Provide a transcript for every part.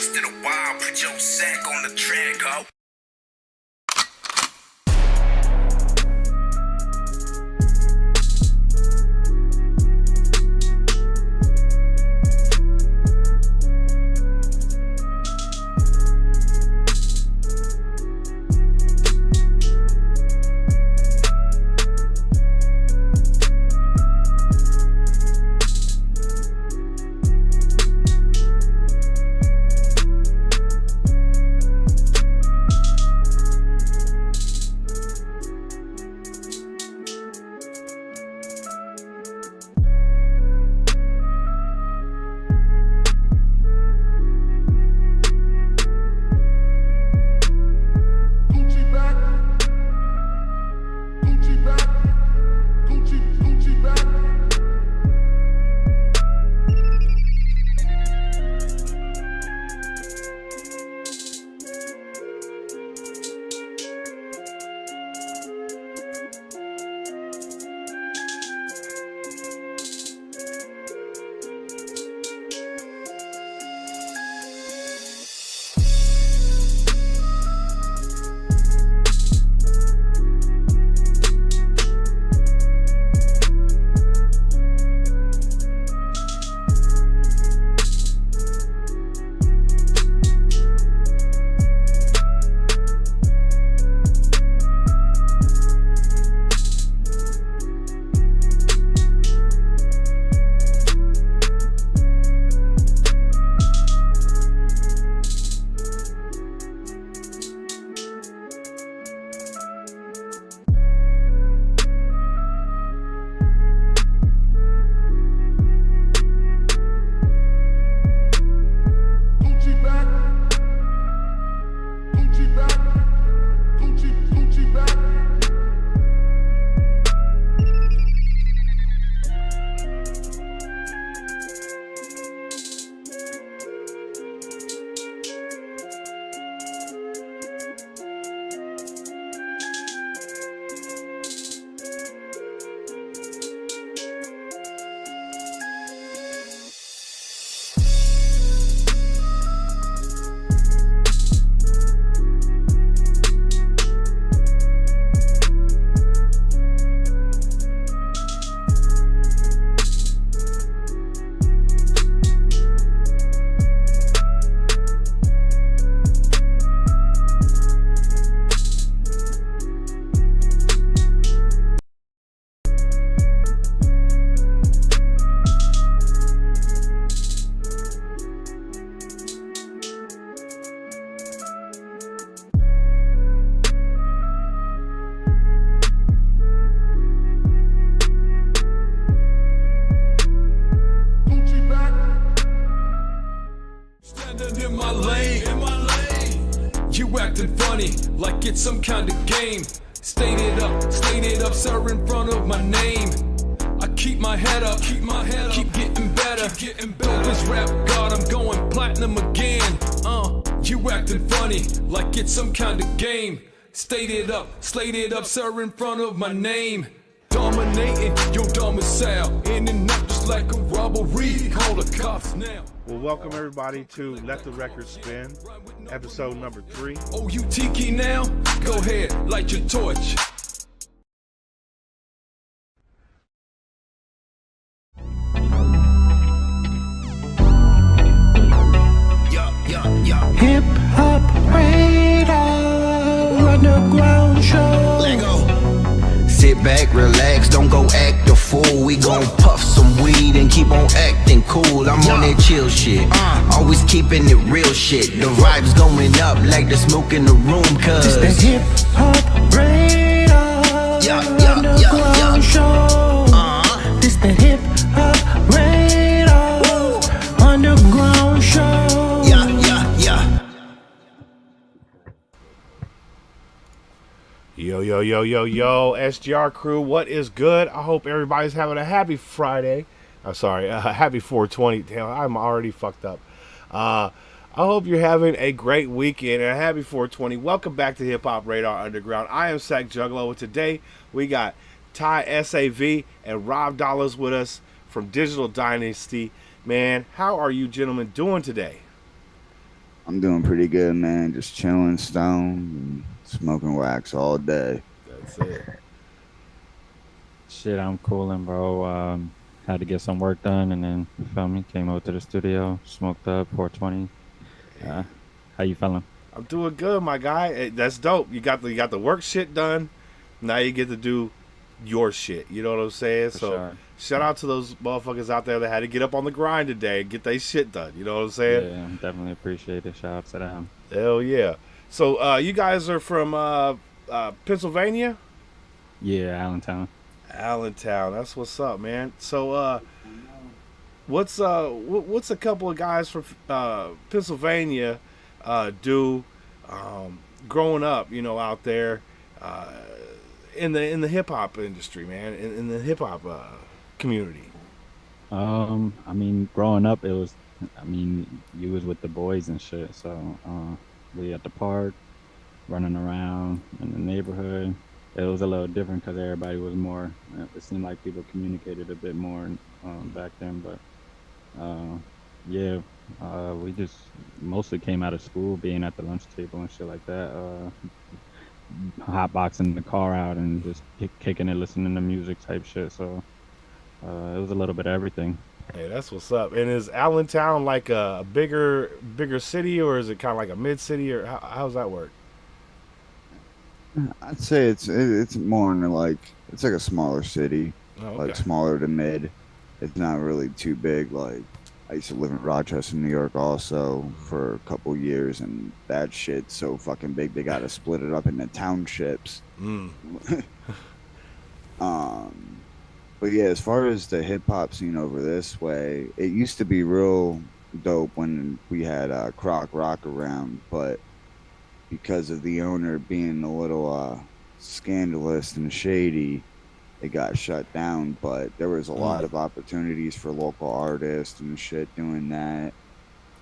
Once in a while, put your sack on the track, ho. In my lane, you acting funny like it's some kind of game. Stain it up, sir, in front of my name. I keep my head up, keep getting better. Dopest rap god, I'm going platinum again. You acting funny like it's some kind of game. State it up, sir, in front of my name. Dominating your domicile, in and out just like a robbery. Call the cops now. Well, welcome everybody to Let the Record Spin, episode number 3. Oh, you tiki now? Go ahead, light your torch. Hip Hop Radar Underground Show. Lego. Sit back, relax, don't go act a fool. We gon' puff some weed and keep on acting cool. I'm on that chill shit, always keeping it real shit. The vibes going up like the smoke in the room, cause It's the Hip Hop Radar Underground Show. This the Hip Hop Radar Underground Show. Yo, SGR crew, what is good? I hope everybody's having a happy Friday. I'm sorry, happy 420. Damn, I'm already fucked up. I hope you're having a great weekend and a happy 420. Welcome back to Hip Hop Radar Underground. I am Sack Juggalo, and today we got Ty S.A.V. and Rob Dollaz with us from Digital Dynasty. Man, how are you gentlemen doing today? I'm doing pretty good, man. Just chilling, stone, and smoking wax all day. That's it. Shit, I'm cooling, bro. Had to get some work done, and then you feel me. Came over to the studio, smoked up 420. Uh, how you feeling? I'm doing good, my guy. That's dope. You got the work shit done. Now you get to do your shit. You know what I'm saying? For So sure. shout out to those motherfuckers out there that had to get up on the grind today and get their shit done. You know what I'm saying? Yeah, definitely appreciate it. Shout out to them. Hell yeah. So you guys are from Pennsylvania? Yeah, Allentown. Allentown. That's what's up, man. So what's a couple of guys from Pennsylvania do growing up, out there in the hip hop industry, man, in the hip hop community. I mean, growing up, you was with the boys and shit. So, we at the park, running around in the neighborhood. It was a little different because everybody was more. It seemed like people communicated a bit more back then. But yeah, we just mostly came out of school, being at the lunch table and shit like that. Hotboxing the car out and just kicking it, listening to music type shit. So it was a little bit of everything. Hey, that's what's up. And is Allentown like a bigger city, or is it kind of like a mid city, or how's that work? I'd say it's more in like it's like a smaller city, Oh, like okay. smaller to mid. It's not really too big. Like I used to live in Rochester, New York, also for a couple years, and that shit's so fucking big. They got to split it up into townships. Mm. Um, but yeah, as far as the hip hop scene over this way, it used to be real dope when we had Croc Rock around, but because of the owner being a little scandalous and shady, it got shut down. But there was a lot of opportunities for local artists and shit doing that.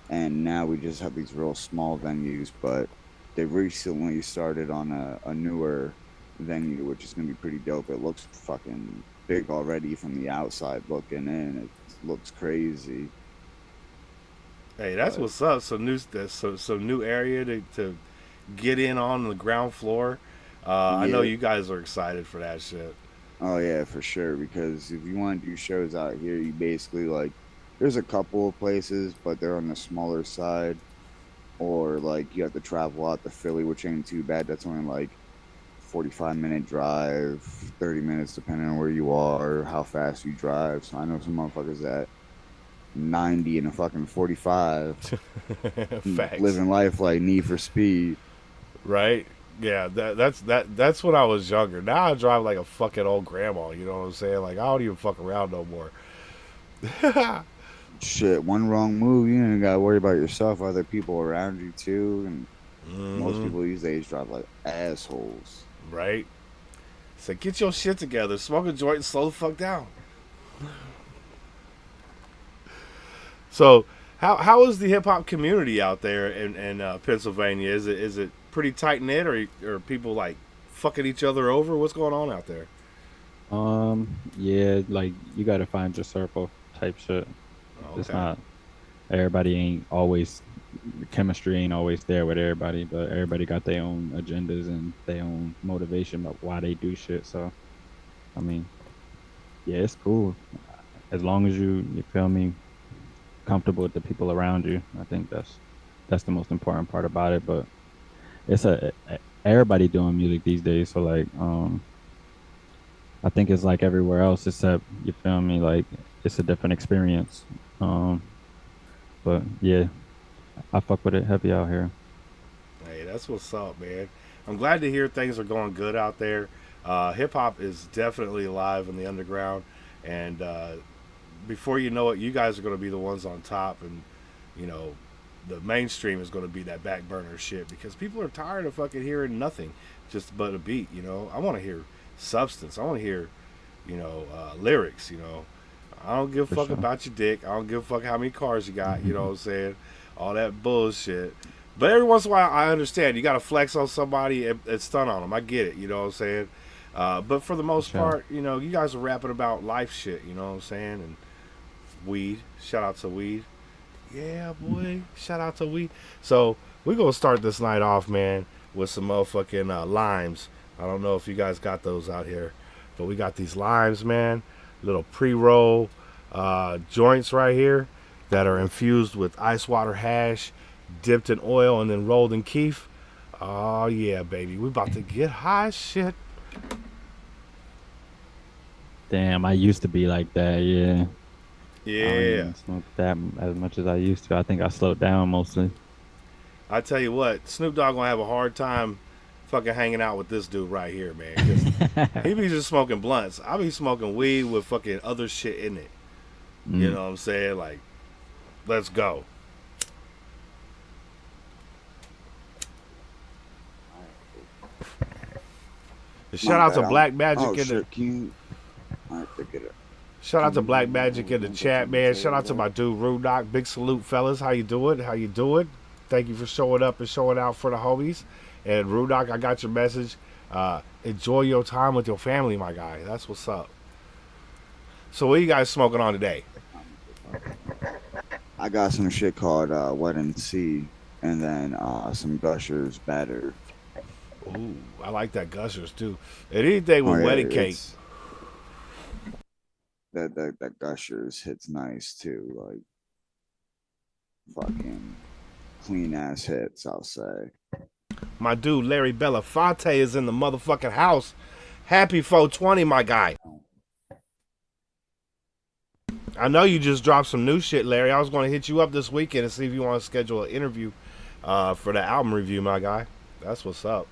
And now we just have these real small venues, but they recently started on a newer venue, which is gonna be pretty dope. It looks fucking big already from the outside looking in. It looks crazy. Hey, that's But what's up. Some new area to get in on the ground floor. I know yeah, you guys are excited for that shit. oh yeah, for sure. Because if you want to do shows out here, you basically like there's a couple of places, but they're on the smaller side. Or like you have to travel out to Philly, which ain't too bad. That's only like 45-minute drive, 30 minutes depending on where you are, how fast you drive. So I know some motherfuckers at 90 and a fucking 45 Facts, living life like Need for Speed. right? Yeah, that's when I was younger. Now I drive like a fucking old grandma. You know what I'm saying? Like I don't even fuck around no more. Shit, one wrong move, you ain't gotta worry about yourself, other people around you too. And most Hmm. people these days drive like assholes. Right? So get your shit together. Smoke a joint and slow the fuck down. So how is the hip hop community out there in Pennsylvania? Is it pretty tight knit, or are people like fucking each other over? What's going on out there? Yeah, like you gotta find your circle type shit. Oh, It's okay. not everybody ain't always the chemistry ain't always there with everybody, but everybody got their own agendas and their own motivation about why they do shit. So I mean, yeah, it's cool as long as you feel me comfortable with the people around you. I think that's the most important part about it. But it's everybody doing music these days. So like I think it's like everywhere else except you feel me like it's a different experience. Um, but yeah, I fuck with it heavy out here. Hey, that's what's up, man. I'm glad to hear things are going good out there. Hip hop is definitely alive in the underground, and before you know it, you guys are going to be the ones on top, and you know, the mainstream is going to be that back burner shit because people are tired of fucking hearing nothing, just but a beat. I want to hear substance. I want to hear, lyrics. I don't give a For fuck sure. about your dick. I don't give a fuck how many cars you got. You know what I'm saying? All that bullshit. But every once in a while, I understand you got to flex on somebody and stun on them. I get it. You know what I'm saying? But for the For most sure. part, you guys are rapping about life shit. You know what I'm saying? And weed. Shout out to weed. Yeah, boy. Shout out to we. So we gonna start this night off, man, with some motherfucking limes. I don't know if you guys got those out here, but we got these limes, man. Little pre-roll joints right here that are infused with ice water hash, dipped in oil, and then rolled in keef. Oh yeah, baby. We about to get high as shit. Damn, I used to be like that. Yeah, I don't Yeah. even smoke that as much as I used to. I think I slowed down mostly. I tell you what, Snoop Dogg gonna have a hard time fucking hanging out with this dude right here, man. Cause he be just smoking blunts. I be smoking weed with fucking other shit in it. You Mm. know what I'm saying? Like, let's go. Shout My out to bad. Black Magic Oh in the shit, can you? I have to get it. shout out to Black Magic in the chat, man. Shout out to my dude Rudock. Big salute, fellas. How you doing? How you doing? Thank you for showing up and showing out for the homies. And Rudock, I got your message. Enjoy your time with your family, my guy. That's what's up. So what you guys smoking on today? I got some shit called Wet and See, and then some Gushers Batter. Ooh, I like that Gushers too. And anything Oh with yeah, wedding cake. that Gushers hits nice too. Like fucking clean ass hits, I'll say. My dude Larry Belafonte is in the motherfucking house. Happy 420, my guy. I know you just dropped some new shit, Larry. I was going to hit you up this weekend and see if you want to schedule an interview for the album review, my guy. That's what's up.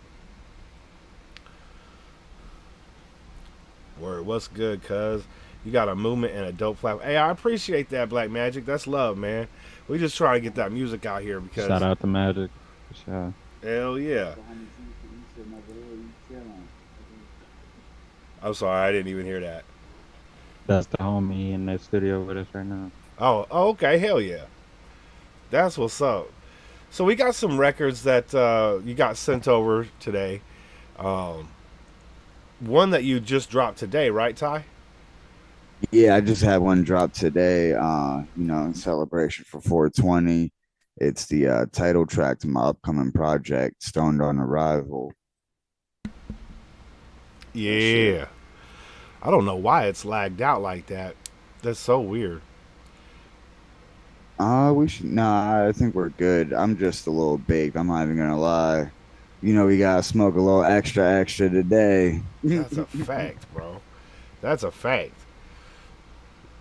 Word, what's good, cuz? You got a movement and a dope platform. Hey, I appreciate that, Black Magic. That's love, man. We just trying to get that music out here because Shout out to Magic. For sure. hell yeah. I'm sorry, I didn't even hear that. That's the homie in the studio with us right now. Oh, okay, hell yeah. That's what's up. So we got some records that you got sent over today. Um, one that you just dropped today, right, Ty? Yeah, I just had one drop today. In celebration for 420. It's the title track to my upcoming project, Stoned on Arrival. Yeah. I don't know why it's lagged out like that. That's so weird. We should. Nah, I think we're good. I'm just a little baked. I'm not even gonna lie. We gotta smoke a little extra today. That's a fact, bro. That's a fact.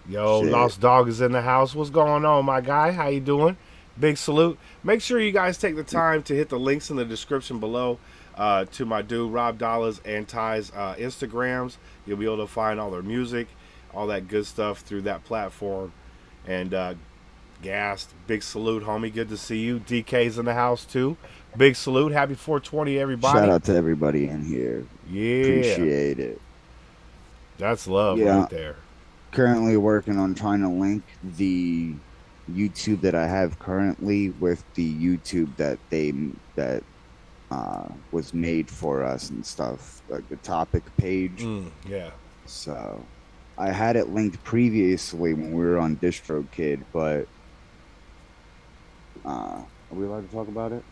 Yo, Shit. Lost Dog is in the house. What's going on, my guy? How you doing? Big salute. Make sure you guys take the time to hit the links in the description below to my dude Rob Dollaz and Ty's Instagrams. You'll be able to find all their music, all that good stuff through that platform. And Gassed, big salute, homie. Good to see you. DK's in the house too. Big salute. Happy 420, everybody. Shout out to everybody in here. Yeah, Appreciate it. that's love Yeah. right there. Currently working on trying to link the YouTube that I have currently with the YouTube that was made for us and stuff, like the topic page. Yeah. So I had it linked previously when we were on DistroKid, but are we allowed to talk about it?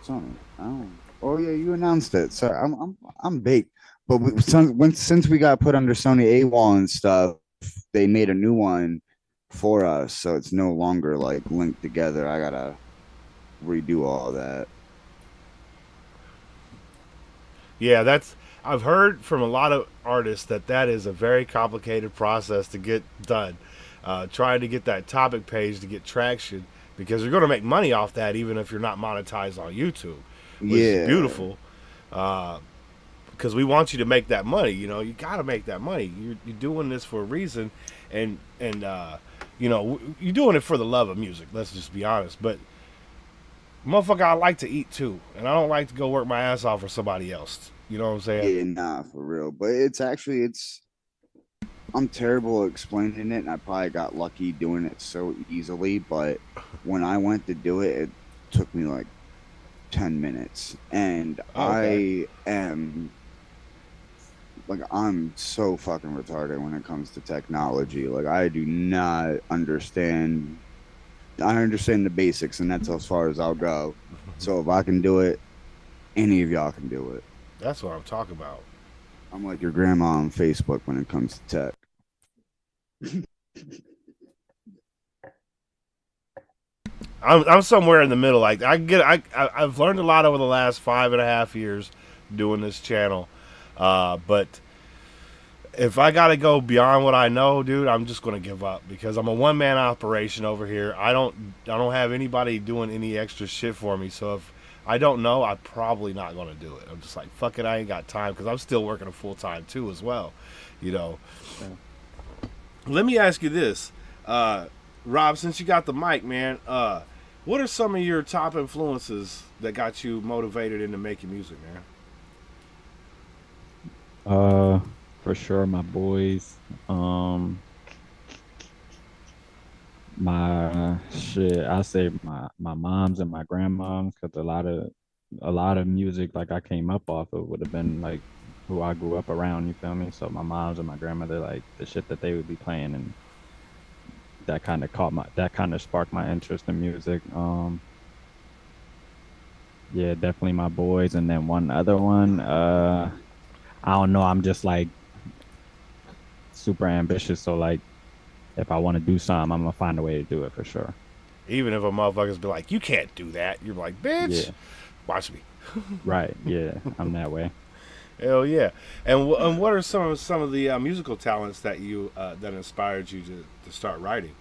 Sony. Oh, oh yeah, you announced it. So I'm baked. But since we got put under Sony AWOL and stuff, they made a new one for us, so it's no longer like linked together. I gotta redo all that. Yeah, I've heard from a lot of artists that is a very complicated process to get done. Trying to get that topic page to get traction because you're going to make money off that even if you're not monetized on YouTube, which is beautiful. Because we want you to make that money. You got to make that money. You're doing this for a reason, and you're doing it for the love of music. Let's just be honest. But motherfucker, I like to eat too, and I don't like to go work my ass off for somebody else. You know what I'm saying? Yeah, nah, for real. But I'm terrible at explaining it, and I probably got lucky doing it so easily. But when I went to do it, it took me like 10 minutes, and Okay. I'm so fucking retarded when it comes to technology. Like, I do not understand I understand the basics, and that's as far as I'll go. So if I can do it, any of y'all can do it. That's what I'm talking about. I'm like your grandma on Facebook when it comes to tech. I'm somewhere in the middle. Like I've learned a lot over the last 5.5 years doing this channel, but if I gotta go beyond what I know, dude, I'm just gonna give up because I'm a one man operation over here. I don't have anybody doing any extra shit for me. So if I don't know, I'm probably not gonna do it. I'm just like, fuck it, I ain't got time because I'm still working a full time too as well. You know. Yeah. Let me ask you this, Rob, since you got the mic, man. What are some of your top influences that got you motivated into making music, man? For sure, my boys. My shit. I say my moms and my grandmoms, because a lot of music like I came up off of would have been like who I grew up around. You feel me? So my moms and my grandmother, like the shit that they would be playing, and that kind of sparked my interest in music. Yeah, definitely my boys, and then one other one. I don't know. I'm just like super ambitious, so like if I want to do something, I'm gonna find a way to do it for sure. Even if a motherfuckers be like, "You can't do that," you're like, "Bitch, watch me." Right? Yeah, I'm that way. Hell yeah! And what are some of the musical talents that you that inspired you to start writing?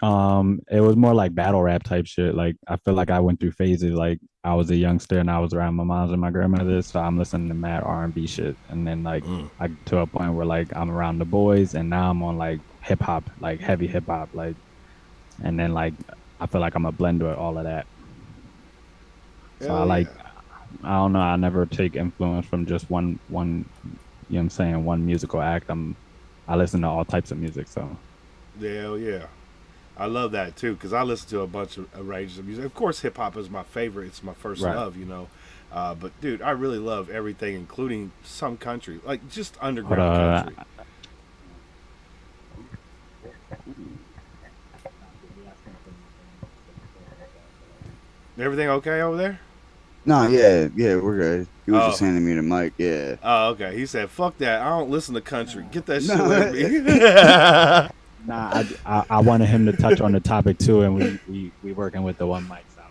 It was more like battle rap type shit. Like I feel like I went through phases. Like I was a youngster and I was around my mom's and my grandmother's, so I'm listening to mad R&B shit. And then like I get to a point where like I'm around the boys, and now I'm on like hip hop, like heavy hip hop, like. And then like I feel like I'm a blender of all of that. So I like. I don't know. I never take influence from just one. You know what I'm saying? One musical act. I listen to all types of music. So. Hell yeah. I love that too because I listen to a bunch of ranges of music. Of course, hip hop is my favorite. It's my first love, you know. But dude, I really love everything, including some country, like just underground country. Everything okay over there? No, yeah, we're good. He was just handing me the mic, yeah. Oh, okay. He said, "Fuck that! I don't listen to country. Get that shit with me." Nah, I wanted him to touch on the topic too, and we working with the one mic out.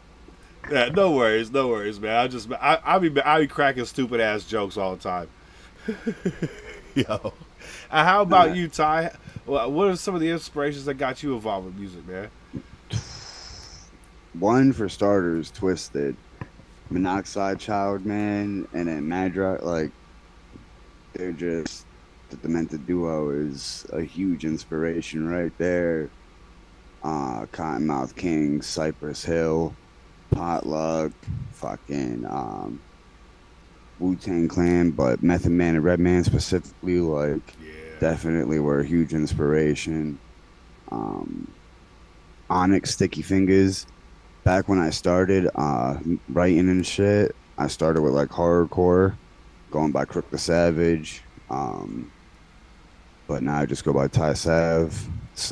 Yeah, no worries, man. I be cracking stupid ass jokes all the time. Yo, how about you, Ty? What are some of the inspirations that got you involved with music, man? One for starters, Twisted, Monoxide Child, man, and then Madra. Like they're just. The Demented Duo is a huge inspiration right there. Cottonmouth King, Cypress Hill, Potluck, fucking Wu-Tang Clan, but Method Man and Redman specifically, like, definitely were a huge inspiration. Onyx, Sticky Fingers. Back when I started writing and shit, I started with like horrorcore, going by Crook the Savage. But now I just go by Ty S.A.V.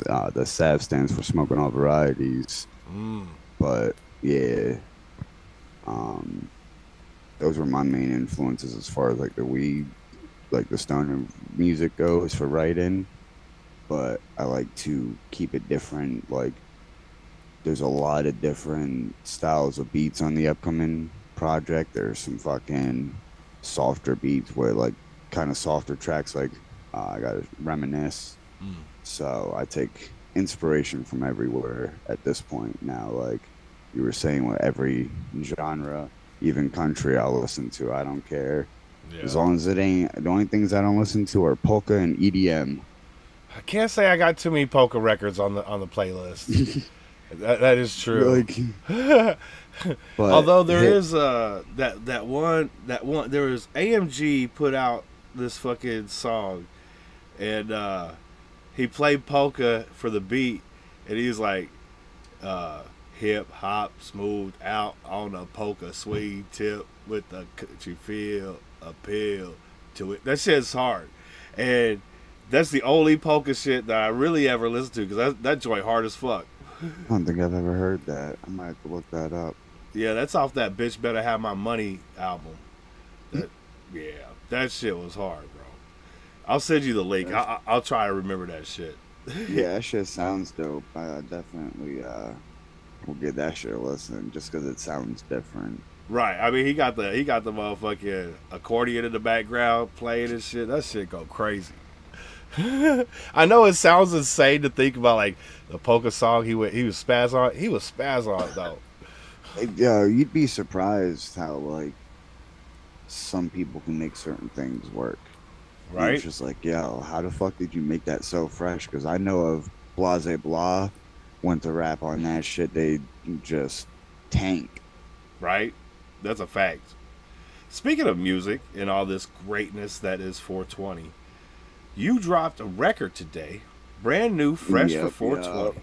The S.A.V stands for Smoking All Varieties. But yeah, those were my main influences as far as like the weed, like the stoner music goes for writing. But I like to keep it different. Like there's a lot of different styles of beats on the upcoming project. There's some fucking softer beats where like kind of softer tracks like I gotta reminisce. So I take inspiration from everywhere at this point now. Like you were saying, with every genre, even country, I'll listen to. I don't care. As long as it ain't. The only things I don't listen to are polka and EDM. I can't say I got too many polka records on the playlist. that is true. Like, although there is that one there was AMG put out this fucking song, and he played polka for the beat, and he's like hip hop smooth out on a polka swing tip with the country feel appeal to it. That shit's hard, and That's the only polka shit that I really ever listen to because that joint hard as fuck. I don't think I've ever heard that. I might have to look that up. Yeah, that's off that Bitch Better Have My Money album. That shit was hard, bro. I'll send you the link. I'll try to remember that shit. Yeah, that shit sounds dope. I definitely will give that shit a listen just because it sounds different. Right. I mean, he got the motherfucking accordion in the background playing and shit. That shit go crazy. I know it sounds insane to think about like the polka song he was spaz on. He was spaz on it though. Yeah, you'd be surprised how like some people can make certain things work. Right. It's just like, yo, how the fuck did you make that so fresh? Because I know of Blase Blah went to rap on that shit. They just tank. Right. That's a fact. Speaking of music and all this greatness that is 420, you dropped a record today, brand new, fresh for 420.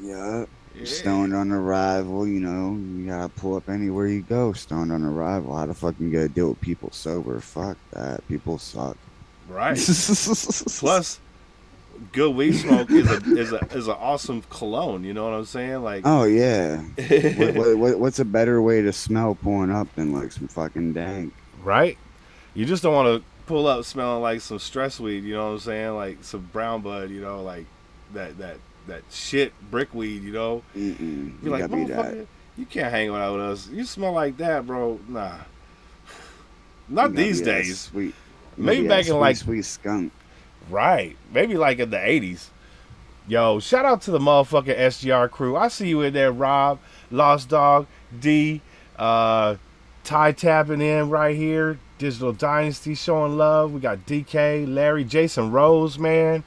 Yeah. Stoned on Arrival, you know, you gotta pull up anywhere you go. Stoned on Arrival. How the fuck you gonna deal with people sober? Fuck that. People suck. Right. Plus, good weed smoke is an awesome cologne. You know what I'm saying? Like, oh yeah. What's a better way to smell pulling up than like some fucking dank? Right. You just don't want to pull up smelling like some stress weed. You know what I'm saying? Like some brown bud. You know, like that shit brick weed. You know. You're like, motherfucker, you can't hang out with us. You smell like that, bro. Nah. Not these days. Sweet. Maybe back in like sweet skunk. Right. Maybe like in the 80s. Yo, shout out to the motherfucking SGR crew. I see you in there, Rob, Lost Dog, D, Ty tapping in right here. Digital Dynasty showing love. We got DK, Larry, Jason Rose, man.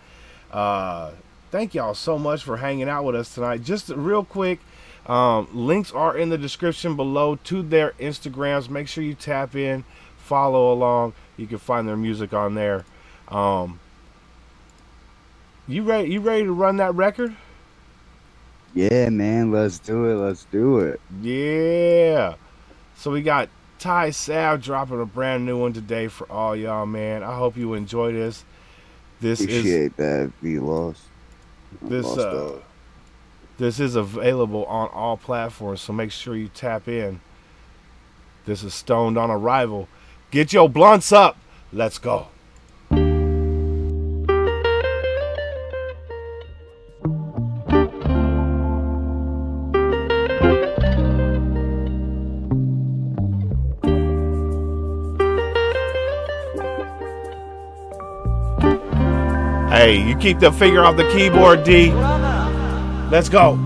Thank y'all so much for hanging out with us tonight. Just real quick, links are in the description below to their Instagrams. Make sure you tap in, follow along. You can find their music on there. You ready to run that record? Yeah, man, let's do it. Yeah. So we got Ty S.A.V dropping a brand new one today for all y'all, man. I hope you enjoy this. Appreciate that. Be lost. This is available on all platforms, so make sure you tap in. This is Stoned on Arrival. Get your blunts up. Let's go. Hey, you keep the finger off the keyboard, D. Let's go.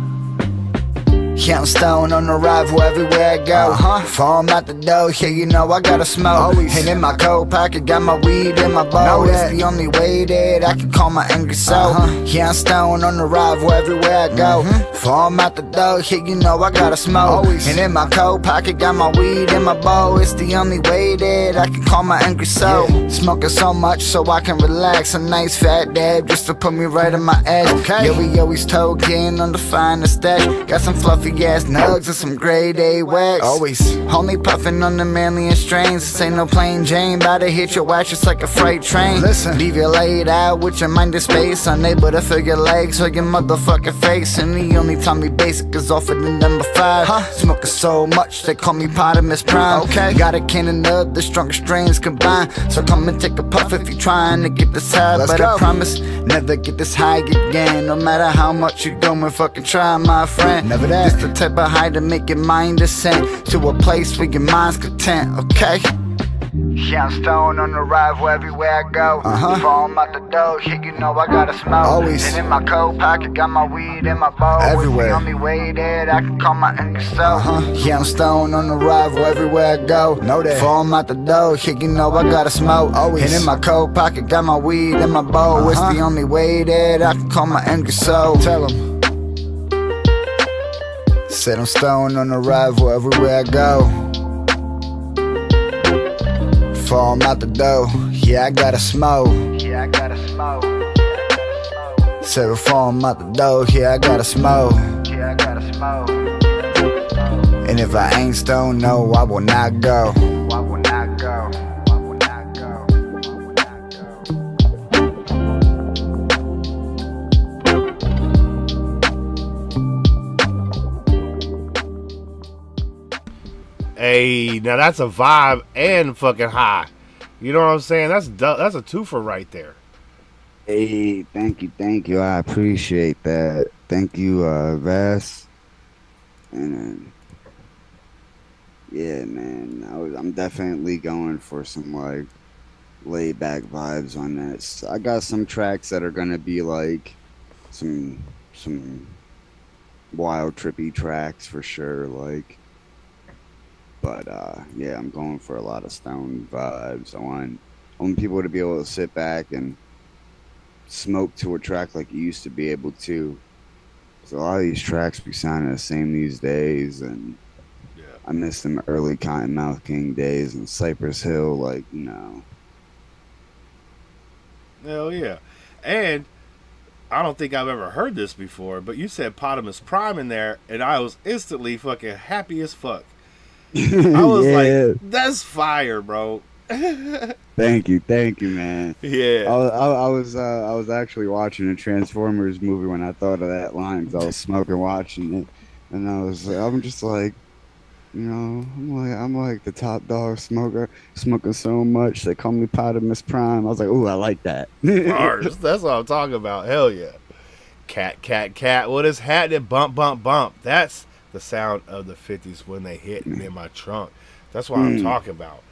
Yeah, I'm stoned on Arrival everywhere I go. Foam out the dough, yeah, you know I gotta smoke. And in my coat pocket, got my weed in my bowl. It's the only way that I can calm my angry soul. Yeah, I'm stoned on Arrival everywhere I go. Foam out the dough, yeah, you know I gotta smoke. And in my coat pocket, got my weed in my bowl. It's the only way that I can calm my angry soul. Smoking so much so I can relax. A nice fat dab just to put me right on my edge. Yeah, we always token on the finest stash. Got some fluffy ass nugs and some grade A wax. Always only puffin' on the manliest strains. This ain't no plain Jane, bout to hit your watch just like a freight train. Listen, leave you laid out with your mind in space, unable to feel your legs or your motherfucking face. And the only time we basic is off of the number 5. Smoking so much they call me Potamus Prime. Got a cannon of the strongest strains combined. So come and take a puff if you're trying to get this high. But I promise never get this high again. No matter how much you go and fucking try, my friend. Never that. This the type of high to make your mind descend to a place where your mind's content, okay? Yeah, I'm stoned on Arrival everywhere I go. Foam out the dough, yeah, you know I gotta smoke. Always. And in my coat pocket, got my weed in my bowl. Everywhere. It's the only way that I can calm my angry soul. Yeah, I'm stoned on Arrival everywhere I go. Know that. Foam out the dough, yeah, you know I gotta smoke. Always. And in my coat pocket, got my weed in my bowl. It's the only way that I can calm my angry soul. Tell 'em. Said I'm stoned on Arrival everywhere I go. Foam out the dough, yeah, I gotta smoke. Yeah, I gotta smoke. Said I'm foam out the dough, yeah, I gotta smoke. Yeah, I gotta smoke. And if I ain't stoned, no, I will not go. I will not go. I will not go. I will not go. Hey, now that's a vibe and fucking high. You know what I'm saying? That's a twofer right there. Hey, thank you. I appreciate that. Thank you, Vass. And yeah, man, I'm definitely going for some like laid back vibes on this. I got some tracks that are gonna be like some wild trippy tracks for sure. Like, but yeah, I'm going for a lot of stone vibes. I want people to be able to sit back and smoke to a track like you used to be able to. So a lot of these tracks be sounding the same these days, and Yeah. I miss them early Cottonmouth King days and Cypress Hill. Like, you know, Hell yeah. And I don't think I've ever heard this before, but you said Potamus Prime in there, and I was instantly fucking happy as fuck. I was yeah. like, that's fire, bro. Thank you, man. Yeah. I was actually watching a Transformers movie when I thought of that line because I was smoking watching it, and I'm just like, you know, I'm like the top dog smoker, smoking so much they call me Potamus Prime. I was like, ooh, I like that. Bars. That's what I'm talking about. Hell yeah. Cat, cat, cat. What is happening? Bump, bump, bump. That's the sound of the 50s when they hit in my trunk. That's what I'm talking about.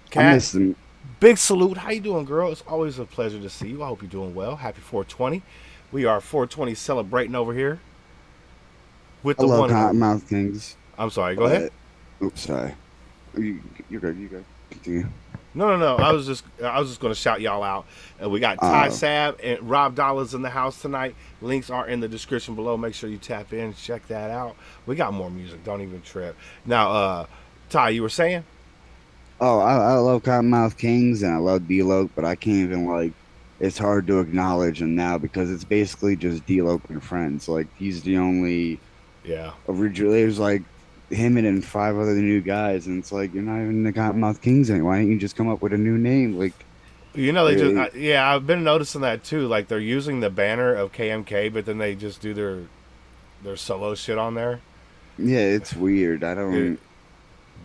I Cat, miss them. big salute. How you doing, girl? It's always a pleasure to see you. I hope you're doing well. Happy 420. We are 420 celebrating over here with I the love one and only. Cottonmouth Kings. I'm sorry. Go ahead. Oops, sorry. You're good. You good. Continue. No. I was just going to shout y'all out. We got Ty Sab and Rob Dollaz in the house tonight. Links are in the description below. Make sure you tap in, check that out. We got more music. Don't even trip. Now, Ty, you were saying? Oh, I love Cottonmouth Kings and I love D-Loc, but I can't even like. It's hard to acknowledge him now because it's basically just D-Loc and friends. Like he's the only Yeah. original. There's like him and five other new guys, and it's like you're not even the Cottonmouth Kings anymore. Why don't you just come up with a new name? Like, You know, they just yeah, I've been noticing that too. Like they're using the banner of KMK, but then they just do their solo shit on there. yeah, it's weird. I don't.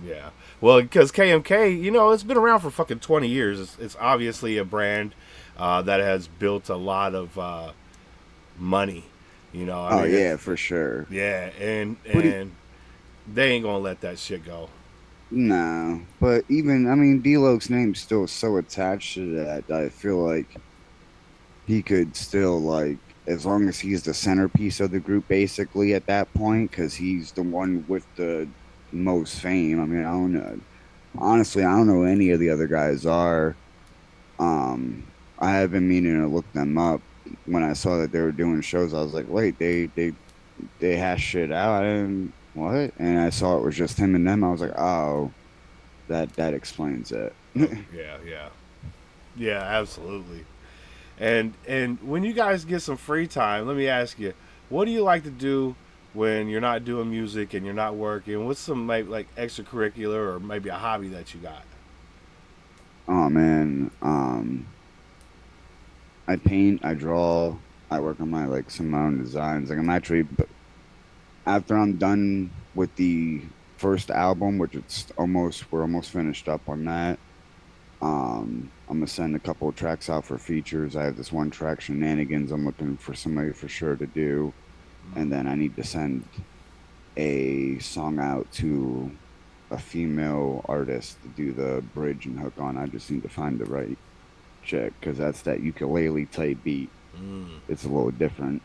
Yeah. Well, because KMK, you know, it's been around for fucking 20 years. It's obviously a brand that has built a lot of money. You know. I mean, yeah, for sure. Yeah, and they ain't gonna let that shit go. No, but even I mean, D-Loc's name's still so attached to that. I feel like he could still like, as long as he's the centerpiece of the group, basically at that point, because he's the one with the most fame. I mean, I don't know. Honestly, I don't know who any of the other guys are. I have been meaning to look them up. When I saw that they were doing shows, I was like, wait, they hash shit out. I didn't what? And I saw it was just him and them. I was like, oh, that explains it. Yeah, absolutely. And when you guys get some free time, let me ask you, what do you like to do when you're not doing music and you're not working? What's some maybe like extracurricular or maybe a hobby that you got? Oh man, I paint, I draw, I work on my like some of my own designs. Like I'm actually, after I'm done with the first album, which we're almost finished up on that. I'm gonna send a couple of tracks out for features. I have this one track, Shenanigans. I'm looking for somebody for sure to do, and then I need to send a song out to a female artist to do the bridge and hook on. I just need to find the right chick because that's that ukulele type beat. It's a little different.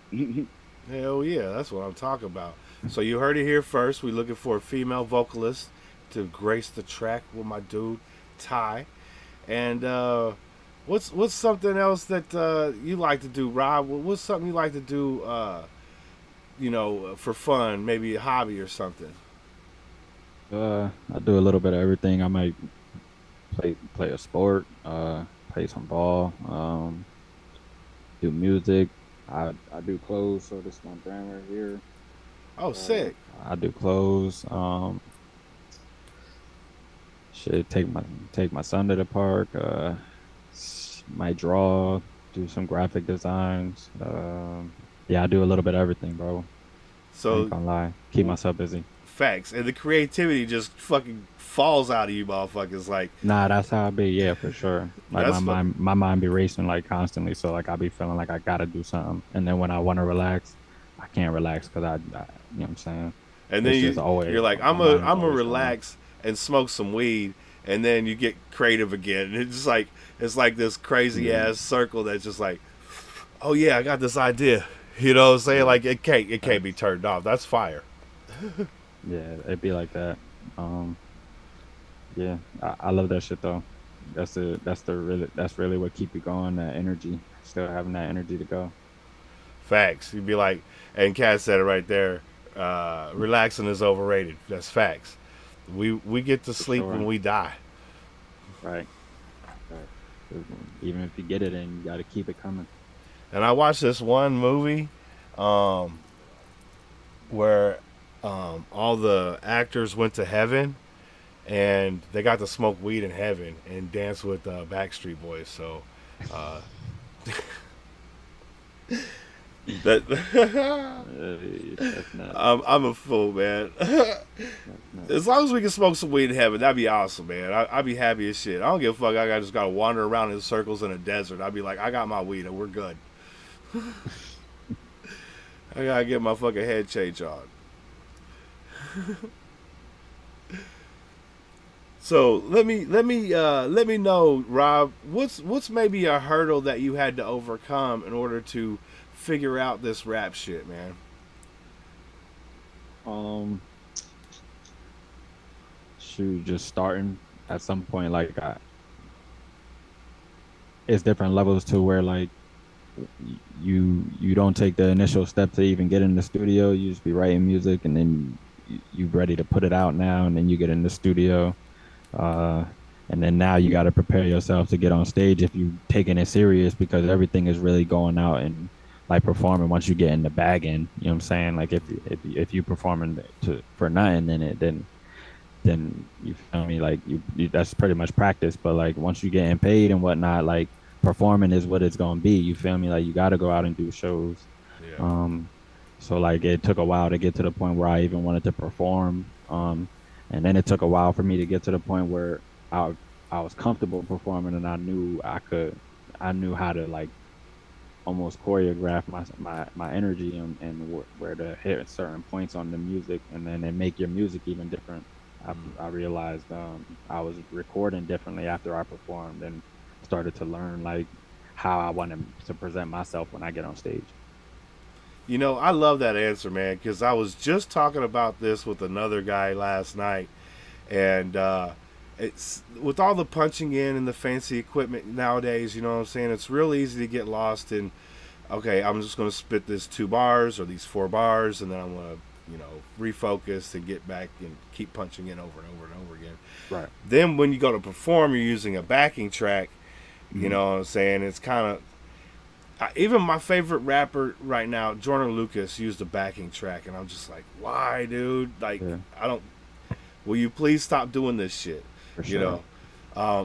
Hell yeah, that's what I'm talking about. So you heard it here first. We're looking for a female vocalist to grace the track with my dude Ty. And what's something else that you like to do, Rob? What's something you like to do? For fun, maybe a hobby or something. I do a little bit of everything. I might play a sport, play some ball, do music. I do clothes, so this is my brand right here. Oh, sick. I do clothes. Take my son to the park. Might draw, do some graphic designs. Yeah, I do a little bit of everything, bro. I So ain't gonna lie, keep myself busy. facts. And the creativity just fucking falls out of you motherfuckers. Like, Nah, that's how I be. Yeah, for sure. Like That's my mind be racing like constantly. So like I be feeling like I gotta do something, and then when I want to relax, I can't relax because you know what I'm saying. and then It's just always you're like, my I'm mind is gonna always going. relax and smoke some weed, and then you get creative again. And it's like this crazy ass circle that's just like, oh yeah, I got this idea. You know what I'm saying? Like it can't be turned off. That's fire. Yeah, it'd be like that. Yeah, I love that shit though. That's really what keep you going. That energy, still having that energy to go. Facts. You'd be like, and Kat said it right there. Relaxing is overrated. That's facts. We get to sleep sure. when we die. Right. Even if you get it in, you got to keep it coming. And I watched this one movie where all the actors went to heaven and they got to smoke weed in heaven and dance with Backstreet Boys. So that That's nuts. I'm a fool, man. As long as we can smoke some weed in heaven, that'd be awesome, man. I'd be happy as shit. I don't give a fuck. I just gotta wander around in circles in a desert. I'd be like, I got my weed and we're good. I gotta get my fucking head change on. So let me know, Rob. What's maybe a hurdle that you had to overcome in order to figure out this rap shit, man? Shoot, just starting at some point. Like, it's different levels to where like you don't take the initial step to even get in the studio. You just be writing music, and then you ready to put it out now, and then you get in the studio. And then now you got to prepare yourself to get on stage if you taking it serious, because everything is really going out and like performing once you get in the bag in. You know what I'm saying? Like if you performing for nothing, then you feel me, like you that's pretty much practice. But like once you getting paid and whatnot, like performing is what it's gonna be. You feel me? Like you got to go out and do shows. Yeah. So like it took a while to get to the point where I even wanted to perform. And then it took a while for me to get to the point where I was comfortable performing, and I knew how to like almost choreograph my energy and where to hit certain points on the music, and then make your music even different. I realized I was recording differently after I performed, and started to learn like how I wanted to present myself when I get on stage. You know, I love that answer, man, because I was just talking about this with another guy last night, and it's with all the punching in and the fancy equipment nowadays, you know what I'm saying, it's real easy to get lost in, okay, I'm just going to spit this 2 bars or these 4 bars, and then I'm going to, refocus and get back and keep punching in over and over and over again. Right. Then when you go to perform, you're using a backing track, you know what I'm saying, it's kind of, even my favorite rapper right now, Jordan Lucas, used a backing track, and I'm just like, why, dude? Like, yeah. Will you please stop doing this shit? For sure.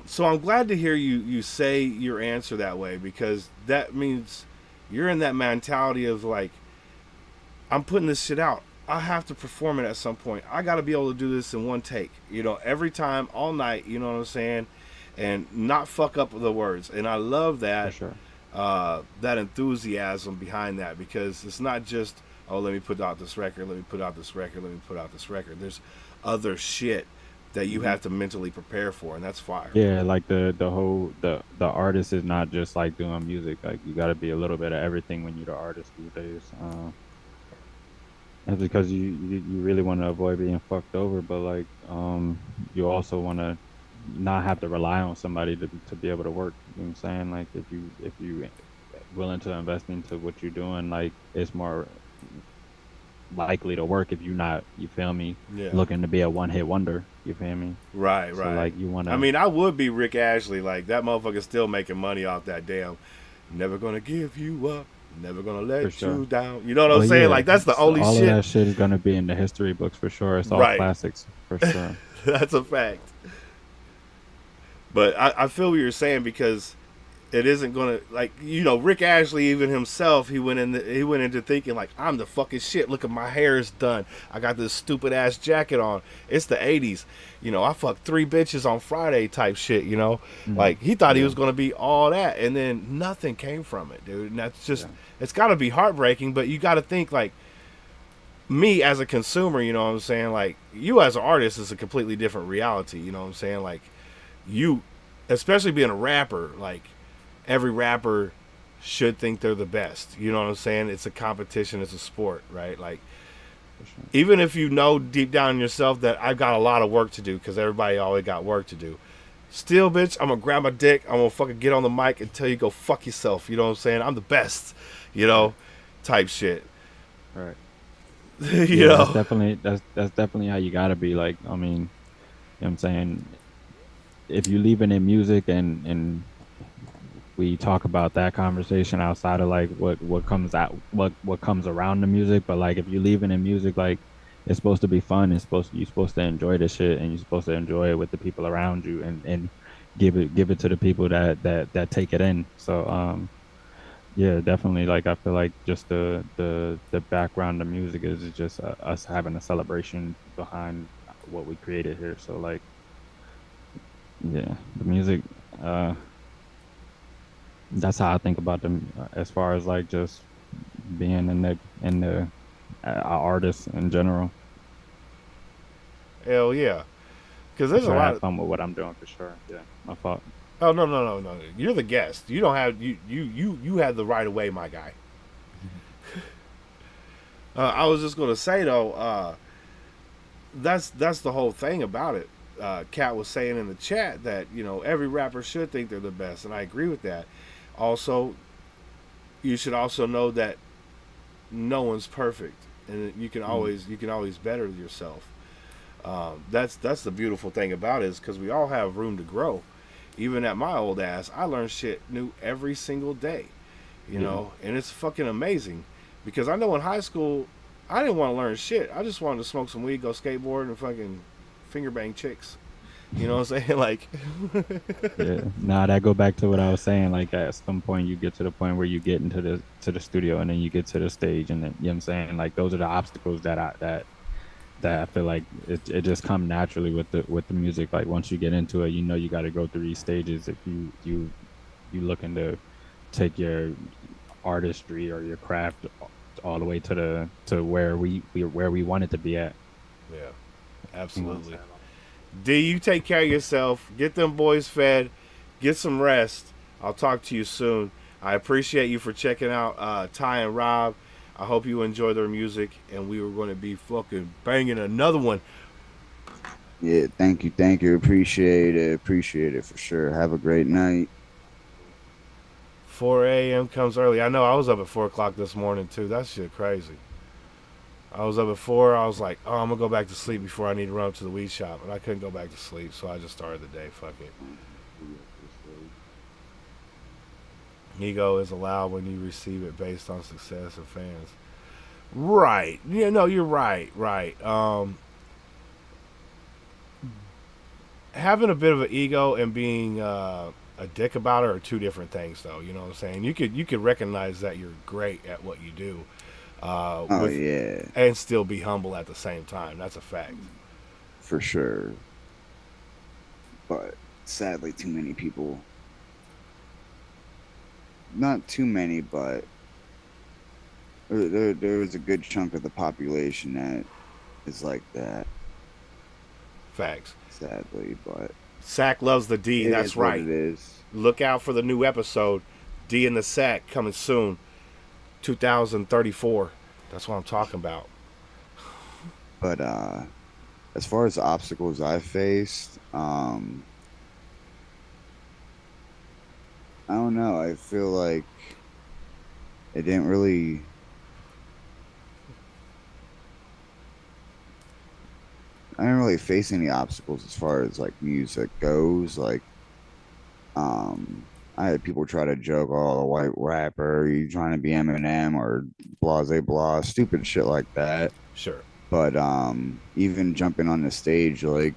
So I'm glad to hear you say your answer that way, because that means you're in that mentality of like, I'm putting this shit out. I have to perform it at some point. I got to be able to do this in one take, every time, all night, you know what I'm saying? And not fuck up the words. And I love that. For sure. That enthusiasm behind that, because it's not just, oh, let me put out this record, let me put out this record, let me put out this record. There's other shit that you have to mentally prepare for, and that's fire. Yeah, like the artist is not just like doing music. Like you got to be a little bit of everything when you're the artist these days. That's because you really want to avoid being fucked over, but like you also want to not have to rely on somebody to be able to work. You know what I'm saying? Like if you willing to invest into what you're doing, like it's more likely to work if you're not, you feel me, looking to be a one-hit wonder. You feel me? Right. So like you want to, I mean, I would be Rick Ashley. Like that motherfucker's still making money off that damn never gonna give you up, never gonna let you down. You know what I'm saying? Like that's the only all shit. All of that shit is gonna be in the history books for sure. It's all classics for sure. That's a fact. But I feel what you're saying, because it isn't gonna, like, Rick Ashley, even himself, he went into thinking like, I'm the fucking shit. Look at my hair is done. I got this stupid ass jacket on. It's the '80s. I fucked 3 bitches on Friday type shit. Like he thought he Yeah. was gonna be all that, and then nothing came from it, dude. And that's just, Yeah. it's got to be heartbreaking. But you got to think like me as a consumer. You know what I'm saying? Like you as an artist is a completely different reality. You know what I'm saying? Like you, especially being a rapper, like every rapper should think they're the best. You know what I'm saying? It's a competition, it's a sport, right? Like, Sure. even if you know deep down in yourself that I've got a lot of work to do, because everybody always got work to do. Still, bitch, I'm gonna grab my dick, I'm gonna fucking get on the mic and tell you go fuck yourself. You know what I'm saying? I'm the best, type shit. Right. you Yeah, know? that's definitely how you gotta be. Like, I mean, you know what I'm saying? If you leave it in music and we talk about that conversation outside of like what comes out what comes around the music, but like if you leave it in music, like it's supposed to be fun. You're supposed to enjoy the shit, and you're supposed to enjoy it with the people around you, and give it to the people that take it in. So yeah, definitely. Like I feel like just the background of music is just us having a celebration behind what we created here. So like yeah, the music. Uh, that's how I think about them as far as like just being in the artists in general. Hell yeah. Because I there's a try to lot have of. fun with what I'm doing for sure. Yeah, my fault. Oh, no, no, no, no. You're the guest. You don't have. You have the right of way, my guy. I was just gonna say though, that's the whole thing about it. Kat was saying in the chat that every rapper should think they're the best, and I agree with that. Also, you should also know that no one's perfect, and you can always better yourself. That's the beautiful thing about it, is because we all have room to grow. Even at my old ass, I learn shit new every single day, and it's fucking amazing. Because I know in high school, I didn't want to learn shit. I just wanted to smoke some weed, go skateboard, and fucking finger bang chicks. You know what I'm saying? Like, Yeah. Nah, that go back to what I was saying. Like at some point you get to the point where you get into the studio and then you get to the stage and then you know what I'm saying? Like those are the obstacles that I feel like it just come naturally with the music. Like once you get into it, you got to go through these stages if you looking to take your artistry or your craft all the way to where we want it to be at. yeah, You know what I'm absolutely. saying? D, you take care of yourself. Get them boys fed. Get some rest. I'll talk to you soon. I appreciate you for checking out Ty and Rob. I hope you enjoy their music, and we were going to be fucking banging another one. Yeah, thank you. Appreciate it for sure. Have a great night. 4 a.m. comes early. I know I was up at 4 o'clock this morning, too. That shit crazy. I was up at 4. I was like, oh, I'm going to go back to sleep before I need to run up to the weed shop. And I couldn't go back to sleep, so I just started the day. Fuck it. Ego is allowed when you receive it based on success of fans. Right. Yeah, no, you're right. Right. Having a bit of an ego and being a dick about it are two different things, though. You know what I'm saying? You could recognize that you're great at what you do, Oh yeah, and still be humble at the same time. That's a fact. for sure. But sadly, too many people. Not too many, but there is a good chunk of the population that is like that. Facts. Sadly, but Sack loves the D. it That's is what right. it is. Look out for the new episode, D and the Sack, coming soon, 2034. That's what I'm talking about. But as far as obstacles I faced, I don't know. I feel like it didn't really. I didn't really face any obstacles as far as like music goes. Like, I had people try to joke, "Oh, the white rapper, you trying to be Eminem or blase blah, stupid shit like that." Sure. But even jumping on the stage, like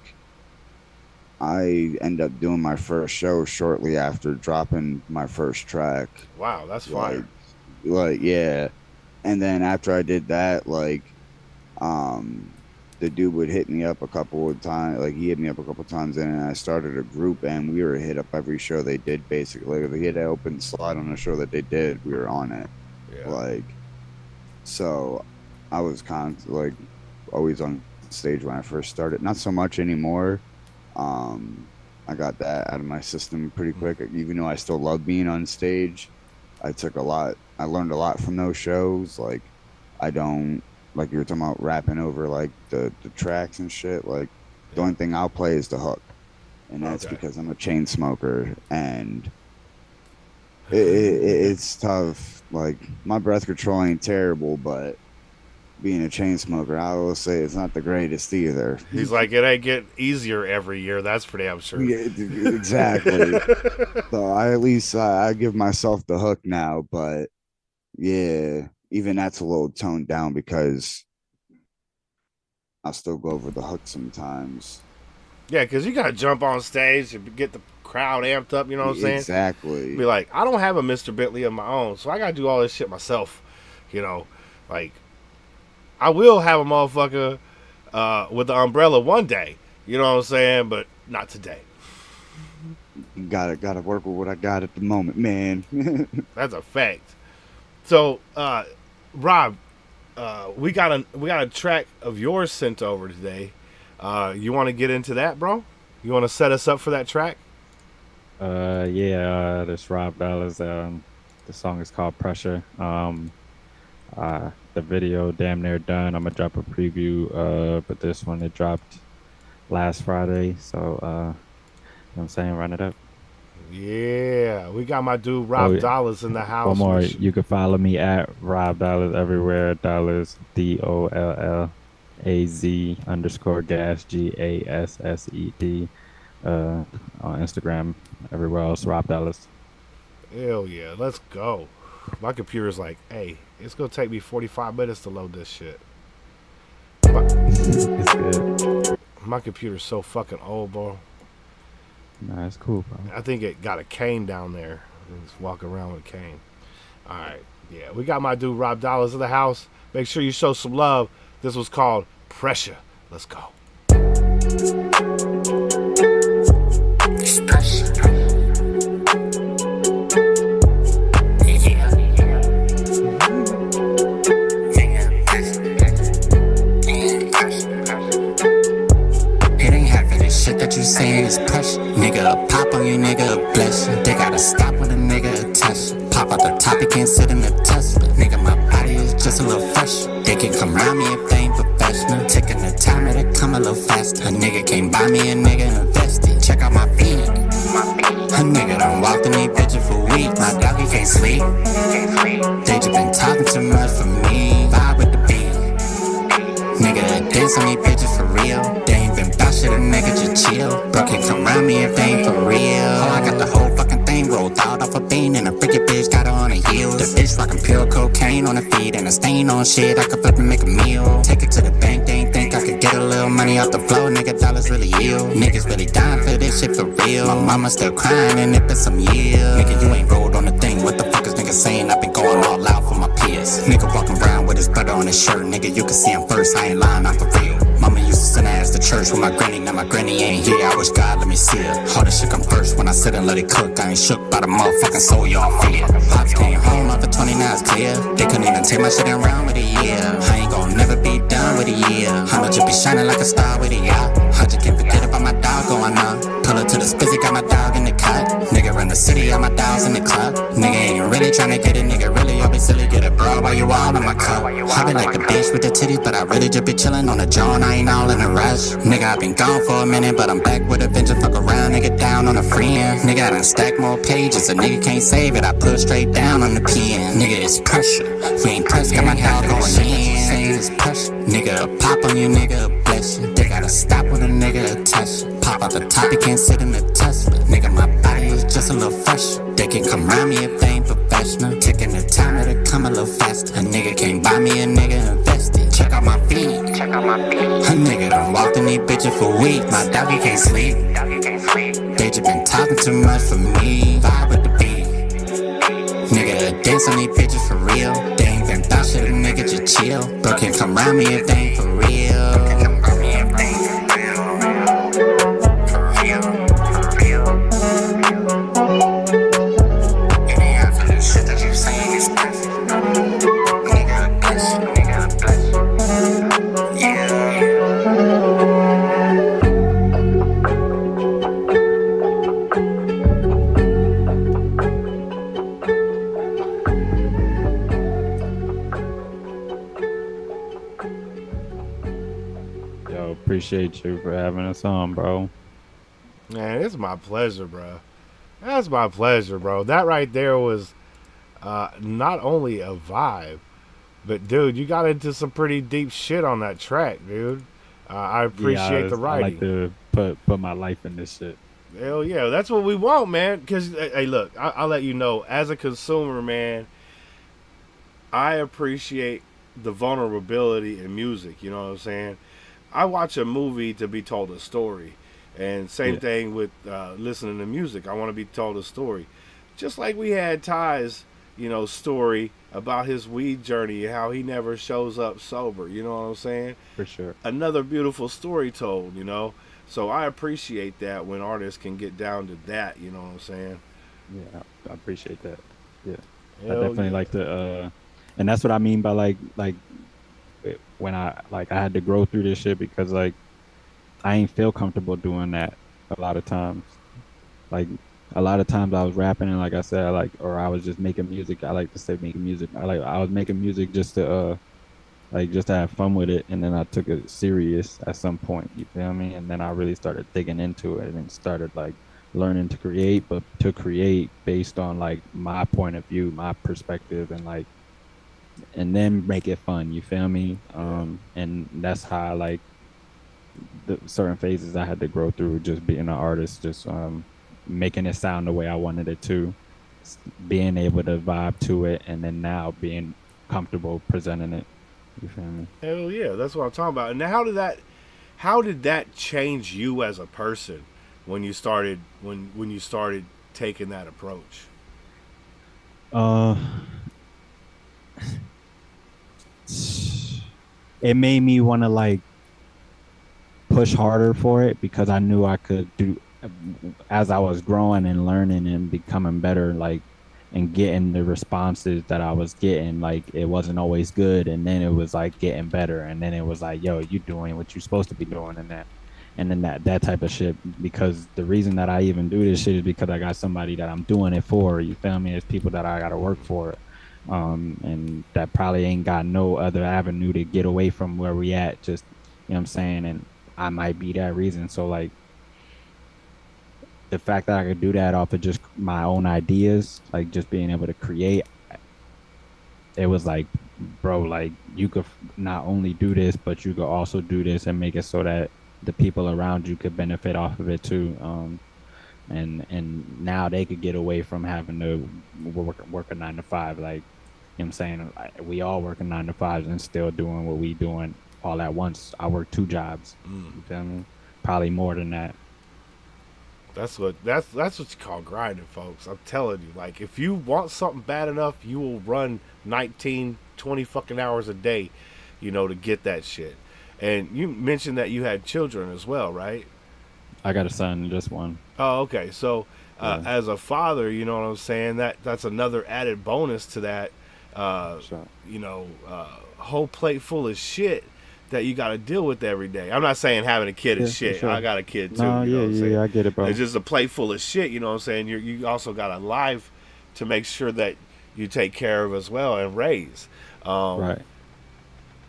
I end up doing my first show shortly after dropping my first track. Wow, that's fire. Yeah. And then after I did that, the dude would hit me up a couple of times. Like, he hit me up a couple of times, and I started a group, and we were hit up every show they did, basically. Like, if he had an open slot on a show that they did, we were on it. Yeah. So I was always on stage when I first started. Not so much anymore. I got that out of my system pretty quick. Even though I still love being on stage, I learned a lot from those shows. I don't, like you were talking about rapping over the tracks and shit. The only thing I'll play is the hook, and that's because I'm a chain smoker, and it's tough. My breath control ain't terrible, but being a chain smoker, I will say it's not the greatest either. He's like, it ain't get easier every year. That's for damn sure. Yeah, exactly. So I give myself the hook now, but yeah, even that's a little toned down because I'll still go over the hook sometimes. Yeah, because you got to jump on stage and get the crowd amped up, you know what I'm saying? Exactly. Be like, I don't have a Mr. Bentley of my own, so I got to do all this shit myself, I will have a motherfucker with the umbrella one day, you know what I'm saying, but not today. Gotta work with what I got at the moment, man. That's a fact. So, Rob, we got a track of yours sent over today. You want to get into that, bro? You want to set us up for that track? This Rob Dollaz. The song is called Pressure. The video damn near done. I'm gonna drop a preview, but this one it dropped last Friday. So, you know what I'm saying? Run it up. Yeah, we got my dude Rob Dollaz in the house. One more, you can follow me at Rob Dollaz everywhere. Dollaz DOLLAZ _ GASSED on Instagram. Everywhere else, Rob Dollaz. Hell yeah, let's go. My computer's like, hey, it's gonna take me 45 minutes to load this shit. It's good. My computer's so fucking old, bro. Nah, it's cool, bro. I think it got a cane down there. Just walk around with a cane. All right, yeah, we got my dude Rob Dollaz in the house. Make sure you show some love. This was called Pressure. Let's go. It's pressure. That you saying is pressure. Nigga, a pop on you, nigga, a blessing. They gotta stop when a nigga attach. Pop out the top, he can't sit in the Tesla. Nigga, my body is just a little fresh. They can come around me if they ain't professional. Taking the time to come a little faster. A nigga can't buy me, a nigga invested. Check out my feet. A nigga done walked in these bitches for weeks. My dog, he can't sleep. They just been talking too much for me. Vibe with the beat. Nigga, dance on these bitches for real. They ain't been bout shit, a nigga just chill. Bro can't come around me if they ain't for real. Oh, I got the whole fucking thing rolled out off a bean, and a freaky bitch got her on her heels. The bitch rockin' pure cocaine on her feet, and a stain on shit I could flip and make a meal. Take it to the bank, they ain't think I could get a little money off the floor. Nigga, Dollaz really ill. Niggas really dying for this shit for real. My mama still crying, and it been some years. Nigga, you ain't rolled on the thing. What the fuck is nigga saying? I been going all out for my peers. Nigga walking around with his butter on his shirt. Nigga, you can see him first. I ain't lying, not for real. Mama used to send her ass to church with my granny. Now my granny ain't here. I wish God let me see her. All this shit come first when I sit and let it cook. I ain't shook by the motherfucking soul y'all feel. Pops came home off of 29 is clear. They couldn't even take my shit around with a year. I ain't gon' never be done with a year. I'ma just be shining like a star with a yacht. I just can't forget about my dog going on. Pull up to the spizzy, got my dog in the cut. Nigga run the city, all my dogs in the club. Nigga ain't really tryna get it, nigga really I'll be silly. Get a bro while you all in my cup. I been like the bitch with the titties, but I really just be chillin' on the John. I ain't all in a rush. Nigga, I been gone for a minute, but I'm back with a vengeance. Fuck around, nigga, down on a friend. Nigga, I done stack more pages. A nigga can't save it, I put straight down on the pen. Nigga, it's pressure. We ain't pressed, got my dog going in. It's pressure. Nigga, a pop on you, nigga, a blessing. They gotta stop when a nigga attach. Pop out the top, he can't sit in the Tesla. Nigga, my body is just a little fresh. They can come around me if they ain't professional. Taking the time to come a little faster. A nigga can't buy me, a nigga invested. check out my feet. A nigga done walked in these bitches for weeks. My doggy can't sleep. They just been talking too much for me. Vibe with the beat. Nigga, dance on these bitches for real. They ain't been thought shit, a nigga just chill. Bro can't come round me if they ain't for real. Yo, appreciate you for having us on, bro. Man, it's my pleasure, bro. That's my pleasure, bro. That right there was not only a vibe, but dude, you got into some pretty deep shit on that track, dude. I appreciate the writing. I like to put my life in this shit. Hell yeah, that's what we want, man. Because hey, look, I'll let you know, as a consumer, man, I appreciate the vulnerability in music. You know what I'm saying? I watch a movie to be told a story, and same thing with listening to music. I want to be told a story, just like we had Ty's, story about his weed journey and how he never shows up sober. You know what I'm saying? For sure. Another beautiful story told. So I appreciate that when artists can get down to that. You know what I'm saying? Yeah, I appreciate that. Yeah, Hell I definitely like to, and that's what I mean by like when I had to grow through this shit because like I ain't feel comfortable doing that a lot of times. Like a lot of times I was rapping and like I said, or I was just making music. I like to say making music. I was making music just to just to have fun with it, and then I took it serious at some point. You feel me? And then I really started digging into it and started like learning to create, but to create based on like my point of view, my perspective, and then make it fun. You feel me? And that's how like the certain phases I had to grow through, just being an artist, just making it sound the way I wanted it to, being able to vibe to it, and then now being comfortable presenting it. You feel me? Hell yeah, that's what I'm talking about. And how did that change you as a person when you started taking that approach? It made me want to like push harder for it because I knew I could do, as I was growing and learning and becoming better, like, and getting the responses that I was getting. Like, it wasn't always good, and then it was like getting better, and then it was like, yo, you doing what you're supposed to be doing, and then that type of shit. Because the reason that I even do this shit is because I got somebody that I'm doing it for. You feel me? There's people that I gotta work for, and that probably ain't got no other avenue to get away from where we at. Just, you know what I'm saying? And I might be that reason. So like, the fact that I could do that off of just my own ideas, like just being able to create, it was like, bro, like you could not only do this, but you could also do this and make it so that the people around you could benefit off of it too. And now they could get away from having to work a 9 to 5. Like, you know what I'm saying? We all working 9 to 5s and still doing what we doing all at once. I work 2 jobs. You feel me? Probably more than that. That's what you call grinding, folks. I'm telling you, like, if you want something bad enough, you will run 19, 20 fucking hours a day, to get that shit. And you mentioned that you had children as well, right? I got a son, just one. Oh, okay. So, as a father, you know what I'm saying? That's another added bonus to that. Sure. Whole plate full of shit that you got to deal with every day. I'm not saying having a kid is shit. Sure. I got a kid too. No, yeah, I get it, bro. It's just a plate full of shit. You know what I'm saying? You also got a life to make sure that you take care of as well and raise. Right.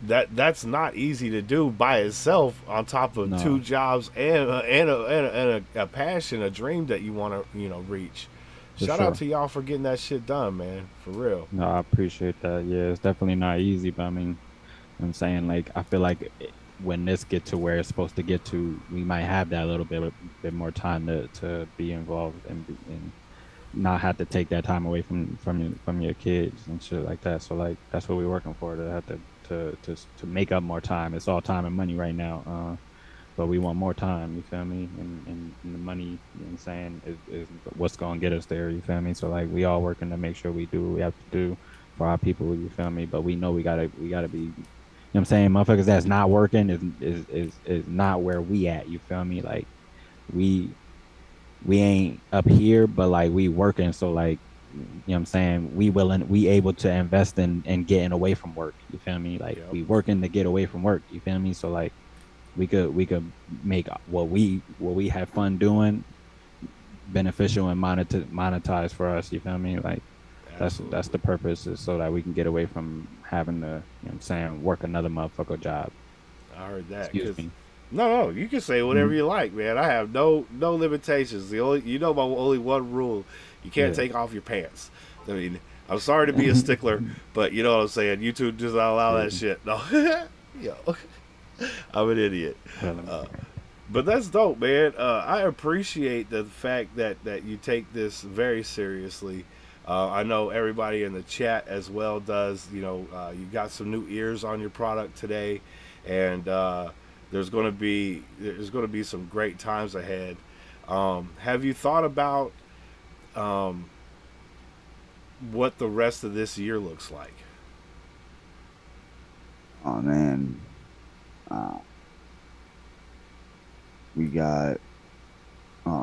That's not easy to do by itself. On top of 2 jobs and a passion, a dream that you want to reach. Shout out to y'all for getting that shit done, man. For real. No, I appreciate that. Yeah, it's definitely not easy, but I mean, I'm saying, like, I feel like when this get to where it's supposed to get to, we might have that little bit more time to be involved and not have to take that time away from your kids and shit like that. So like that's what we're working for, to have to make up more time. It's all time and money right now. But we want more time, you feel me? And the money, you know what I'm saying, is what's gonna get us there, you feel me? So like we all working to make sure we do what we have to do for our people, you feel me? But we know we gotta be, you know what I'm saying, motherfuckers that's not working is not where we at, you feel me? Like we ain't up here, but like we working, so like, you know what I'm saying, we able to invest in getting away from work, you feel me? Like Yep. we working to get away from work, you feel me? So like we could make what we have fun doing beneficial and monetize for us, you feel me? Like that's the purpose, is so that we can get away from having to, you know what I'm saying, work another motherfucker job. I heard that. Excuse me. No, you can say whatever Mhm. you like, man. I have no limitations. The only, you know, my only one rule: you can't Yeah. take off your pants. I mean, I'm sorry to be a stickler, but you know what I'm saying. YouTube does not allow that shit. No, yo, I'm an idiot. But that's dope, man. I appreciate the fact that you take this very seriously. I know everybody in the chat as well does. You know, you got some new ears on your product today, and there's going to be some great times ahead. Have you thought about what the rest of this year looks like? Oh man, uh, we got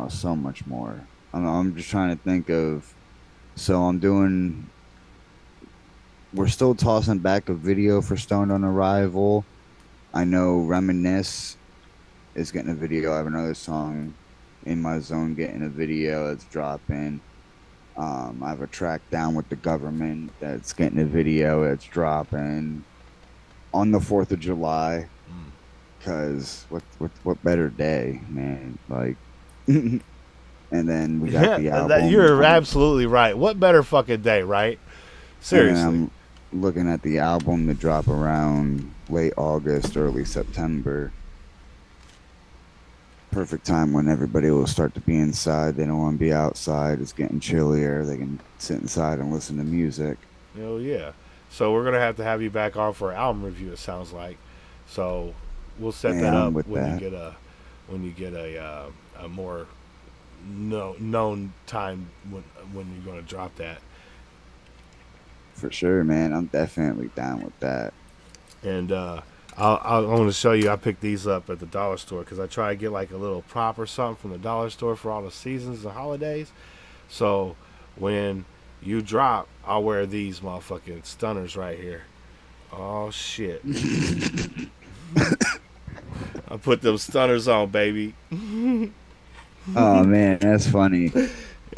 so much more. I'm just trying to think of. So I'm doing. We're still tossing back a video for Stoned on Arrival. I know Reminisce is getting a video. I have another song in my zone getting a video that's dropping. I have a track down with the government that's getting a video that's dropping on the 4th of July. Because what better day, man? Like, and then we got the album. You're absolutely right. What better fucking day, right? Seriously. And I'm looking at the album to drop around late August, early September. Perfect time when everybody will start to be inside. They don't want to be outside. It's getting chillier. They can sit inside and listen to music. Hell yeah. So we're gonna have to have you back on for an album review. It sounds like. So we'll set that I'm up with when that. you get a more known time when you're gonna drop that. For sure, man. I'm definitely down with that. And I want to show you. I picked these up at the dollar store because I try to get like a little prop or something from the dollar store for all the seasons and holidays. So when you drop, I'll wear these motherfucking stunners right here. Oh shit! I put them stunners on, baby. Oh man, that's funny.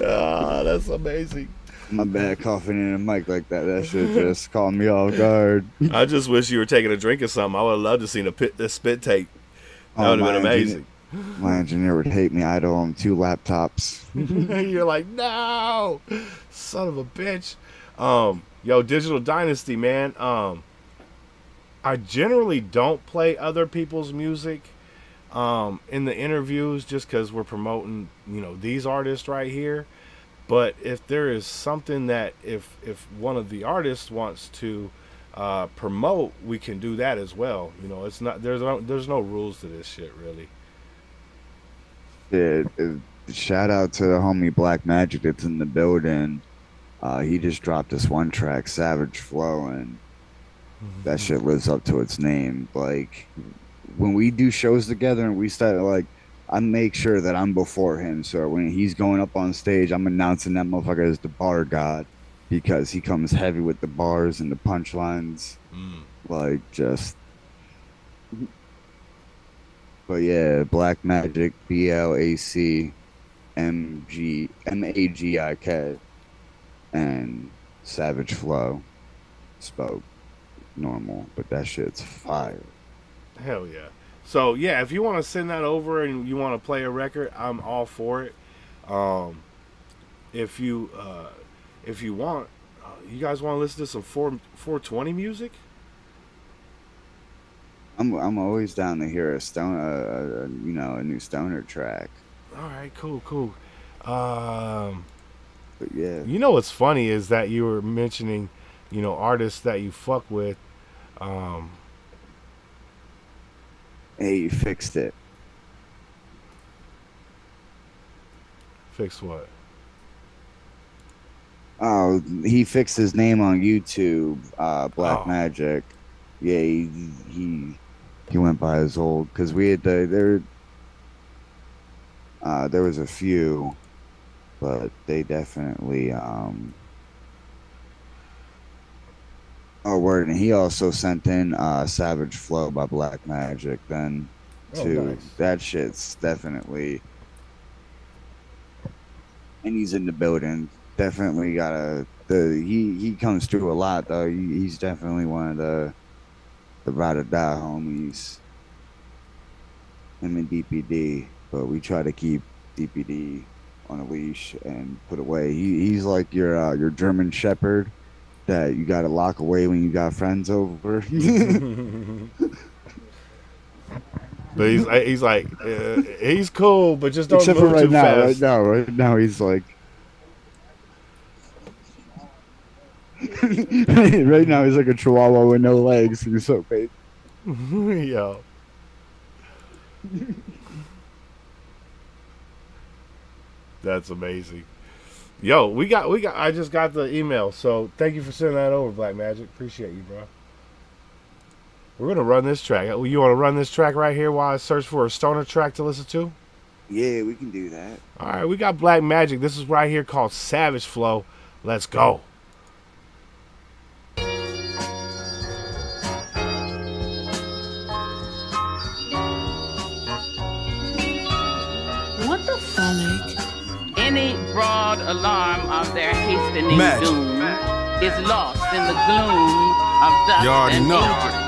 Ah, that's amazing. My bad, coughing in a mic like that. That shit just caught me off guard. I just wish you were taking a drink or something. I would have loved to seen the spit tape. That Oh, would have been my amazing. My engineer would hate me. I'd own 2 laptops. You're like, no, son of a bitch. Yo, Digital Dynasty, man. I generally don't play other people's music in the interviews just because we're promoting, you know, these artists right here. But if there is something that if one of the artists wants to promote, we can do that as well. You know, it's not there's no rules to this shit really. Shout out to the homie Black Magic that's in the building. He just dropped this one track, Savage Flow, and that shit lives up to its name. Like when we do shows together and we start, like, I make sure that I'm before him. So when he's going up on stage, I'm announcing that motherfucker as the bar god because he comes heavy with the bars and the punchlines. Like just. But yeah, Black Magic, BLACMAGIK, and Savage Flow spoke normal, but that shit's fire. Hell yeah. So yeah, if you want to send that over and you want to play a record, I'm all for it. If you want, you guys want to listen to some 420 music? I'm always down to hear a new stoner track. All right, cool. But yeah. You know what's funny is that you were mentioning, artists that you fuck with. Hey, you fixed it. Fix what? Oh, he fixed his name on YouTube, Black Oh. Magic. Yeah, he went by his old, because we had there was a few, but they definitely oh word, and he also sent in Savage Flow by Black Magic then too. Nice. That shit's definitely, and he's in the building. Definitely he comes through a lot though. He's definitely one of the ride or die homies. Him and DPD, but we try to keep DPD on a leash and put away. He's like your German Shepherd that you got to lock away when you got friends over. But he's like he's cool, but just don't Except move for right too now. fast. Right now he's like. Right now he's like a chihuahua with no legs. He's so big. Yo. That's amazing. Yo, we got I just got the email, so thank you for sending that over, Black Magic. Appreciate you, bro. We're gonna run this track. You wanna run this track right here while I search for a stoner track to listen to? Yeah, we can do that. Alright, we got Black Magic. This is right here called Savage Flow. Let's go. What the frolic? Any broad alarm of their hastening Magic. doom is lost in the gloom of dust You already and know. injury.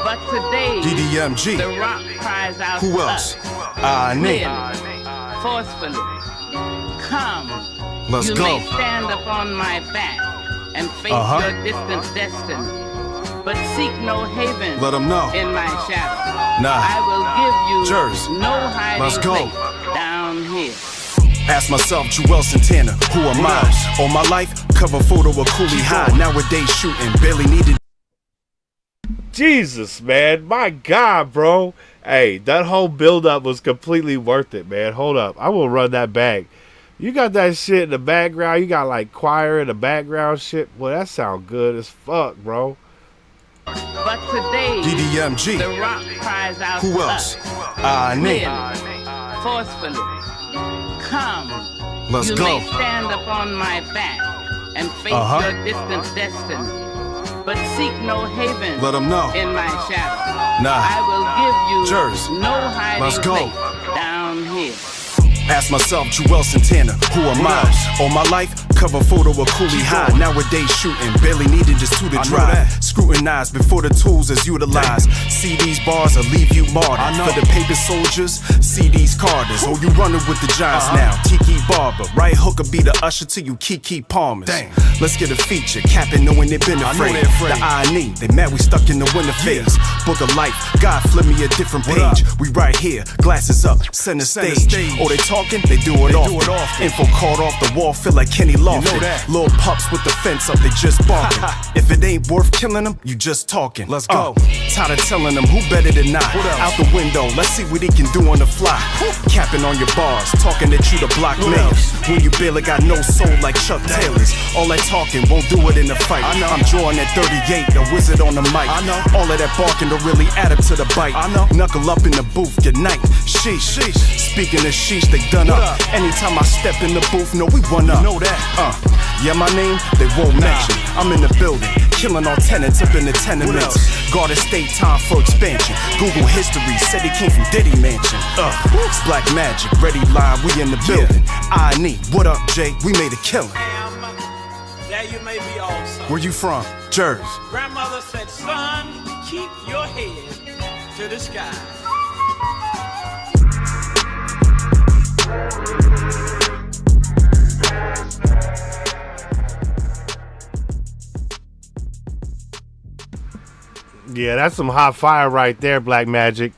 But today, DDMG. the rock cries out Who to else? us, Nate. clearly, forcefully, come. Let's you go. may stand upon my back and face your distant destiny, but seek no haven Let 'em know. in my shadow. Nah. I will give you Jers. no hiding Let's go. place down here. Ask myself, Joel Santana, who am I? All my life, cover photo of Cooley High. Nowadays shooting, barely needed. Jesus, man. My God, bro. Hey, that whole build-up was completely worth it, man. Hold up. I will run that back. You got that shit in the background. You got, like, choir in the background shit. Boy, that sound good as fuck, bro. But today, DDMG. the rock cries out Who to else? us, Nate. clearly, forcefully, come. Let's you go. may stand upon my back and face your distant destiny, but seek no haven Let 'em know. in my shadow. Nah. I will give you Jers. no hiding Let's go. place down here. Ask myself, Joel Santana, who am I? All my life, cover photo of Cooley High. Nowadays shooting, barely needed just two to drive. Scrutinize before the tools is utilized. See these bars or leave you martyred. For the paper soldiers, see these Carters. Oh, you running with the Giants now. Tiki Barber, right hooker be the usher to you Kiki Palmers. Let's get a feature, capping knowing they been afraid. The I&E, they mad we stuck in the winter phase. Book of life, God flip me a different page. We right here, glasses up, center stage. Oh, they talking, they do it often. Info card off the wall, feel like Kenny Lofton. Little pups with the fence up, they just barking. If it ain't worth killing them, you just talking. Let's go. Tired of telling them who better than I. Out the window, let's see what he can do on the fly. Capping on your bars, talking that you the block man. When you barely got no soul like Chuck Taylor's. All that talking won't do it in the fight. I'm drawing at 38, a wizard on the mic. All of that barking don't really add up to the bite. Knuckle up in the booth, good night. Sheesh. Speaking of sheesh, they done up. Anytime I step in the booth, no, we run up. Know that. Yeah, my name, they won't mention. I'm in the building, killing all tenants up in the tenements. Garden State, time for expansion. Google history, said he came from Diddy Mansion. It's Black Magic, ready live, we in the building. I&E, what up, Jay? We made a killing. There you may be also. Where you from? Jersey. Grandmother said, son, keep your head to the sky. Yeah, that's some hot fire right there, Black Magic.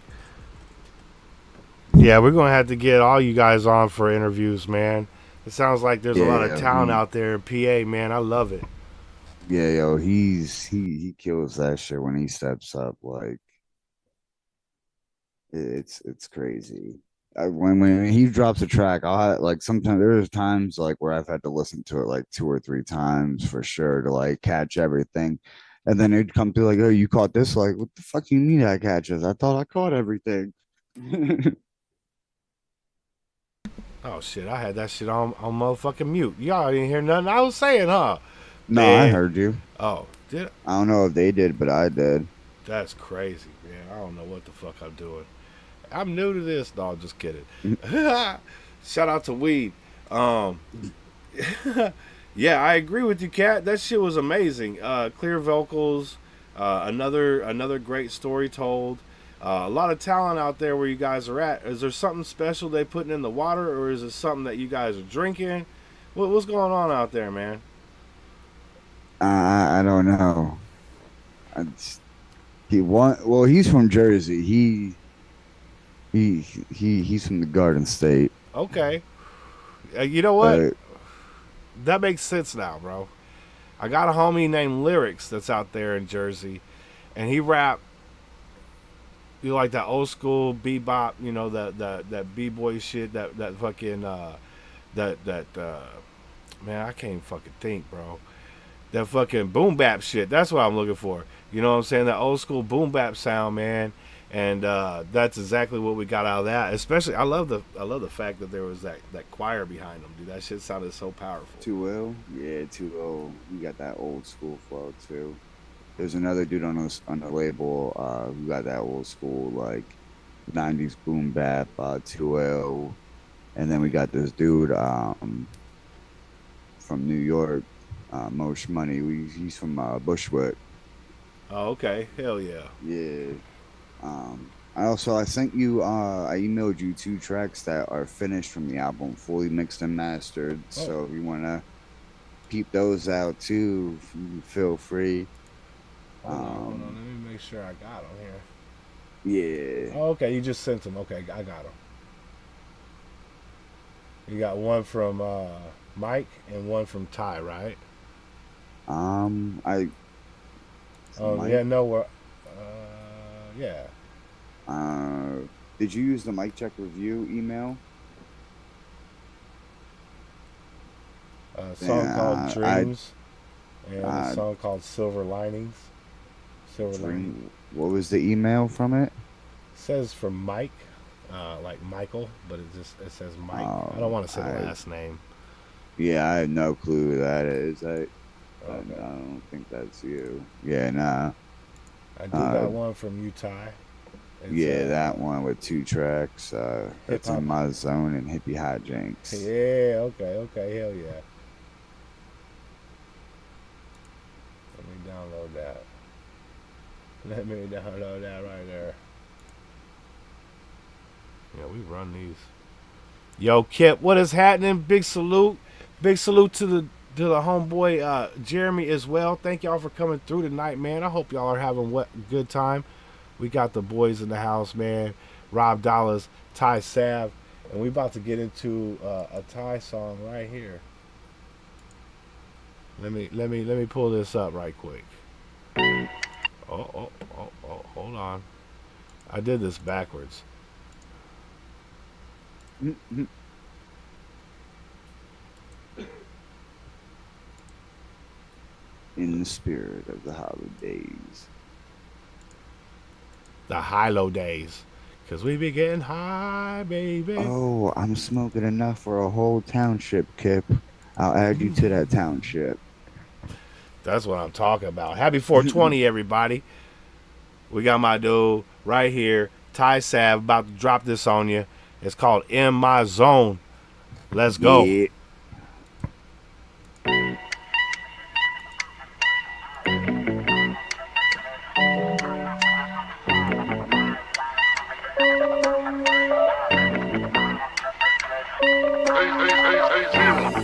Yeah, we're going to have to get all you guys on for interviews, man. It sounds like there's a lot of talent out there in PA, man. I love it. Yeah, yo, he kills that shit when he steps up. Like it's crazy. When he drops a track, like sometimes there's times like where I've had to listen to it like 2 or 3 times for sure to like catch everything. And then it'd come through like, oh, you caught this? Like, what the fuck do you mean I catch this? I thought I caught everything. Oh shit, I had that shit on motherfucking mute. Y'all didn't hear nothing I was saying, huh? No, Man. I heard you. Oh, did I don't know if they did, but I did. That's crazy, man. I don't know what the fuck I'm doing. I'm new to this. No, just kidding. Shout out to Weed. Yeah, I agree with you, Kat. That shit was amazing. Clear vocals, another great story told. A lot of talent out there where you guys are at. Is there something special they putting in the water, or is it something that you guys are drinking? What's going on out there, man? I don't know. He's from Jersey. He's from the Garden State. Okay. You know what? That makes sense now, bro. I got a homie named Lyrics that's out there in Jersey, and he rap. You know, like that old school bebop, you know, that b-boy shit, that fucking man, I can't fucking think, bro. That fucking boom bap shit. That's what I'm looking for. You know what I'm saying? That old school boom bap sound, man. And that's exactly what we got out of that. Especially, I love the fact that there was that choir behind them, dude. That shit sounded so powerful. 2L, yeah, 2L. We got that old school flow too. There's another dude on the label who got that old school like 90s boom bap, 2L, and then we got this dude from New York, Mosh Money. He's from Bushwick. Oh, okay, hell yeah. Yeah. I sent you. I emailed you 2 tracks that are finished from the album, fully mixed and mastered. Oh. So if you wanna peep those out too, feel free. Hold on. Let me make sure I got them here. Yeah. Oh, okay, you just sent them. Okay, I got them. You got one from Mike and one from Ty, right? Mike? Yeah, no, we're yeah. Did you use the Mic Check Review email? A song called Dreams and a song called Silver Linings. What was the email from it? It says from Mike, like Michael, but it says Mike. I don't want to say the last name. Yeah, I have no clue who that is. I don't think that's you. Yeah, nah. I do got one from Utah. Yeah, that one with 2 tracks. It's In My Zone and Hippie Hijinks. Yeah, okay, hell yeah. Let me download that. Let me download that right there. Yeah, we run these. Yo, Kip, what is happening? Big salute. Big salute to the homeboy Jeremy as well. Thank y'all for coming through tonight, man. I hope y'all are having a good time. We got the boys in the house, man. Rob Dollaz, Ty S.A.V, and we about to get into a Ty song right here. Let me pull this up right quick. Oh, hold on. I did this backwards. In the spirit of the holidays. The high-low days. Because we be getting high, baby. Oh, I'm smoking enough for a whole township, Kip. I'll add you to that township. That's what I'm talking about. Happy 420, everybody. We got my dude right here, Ty S.A.V, about to drop this on you. It's called In My Zone. Let's go. Yeah.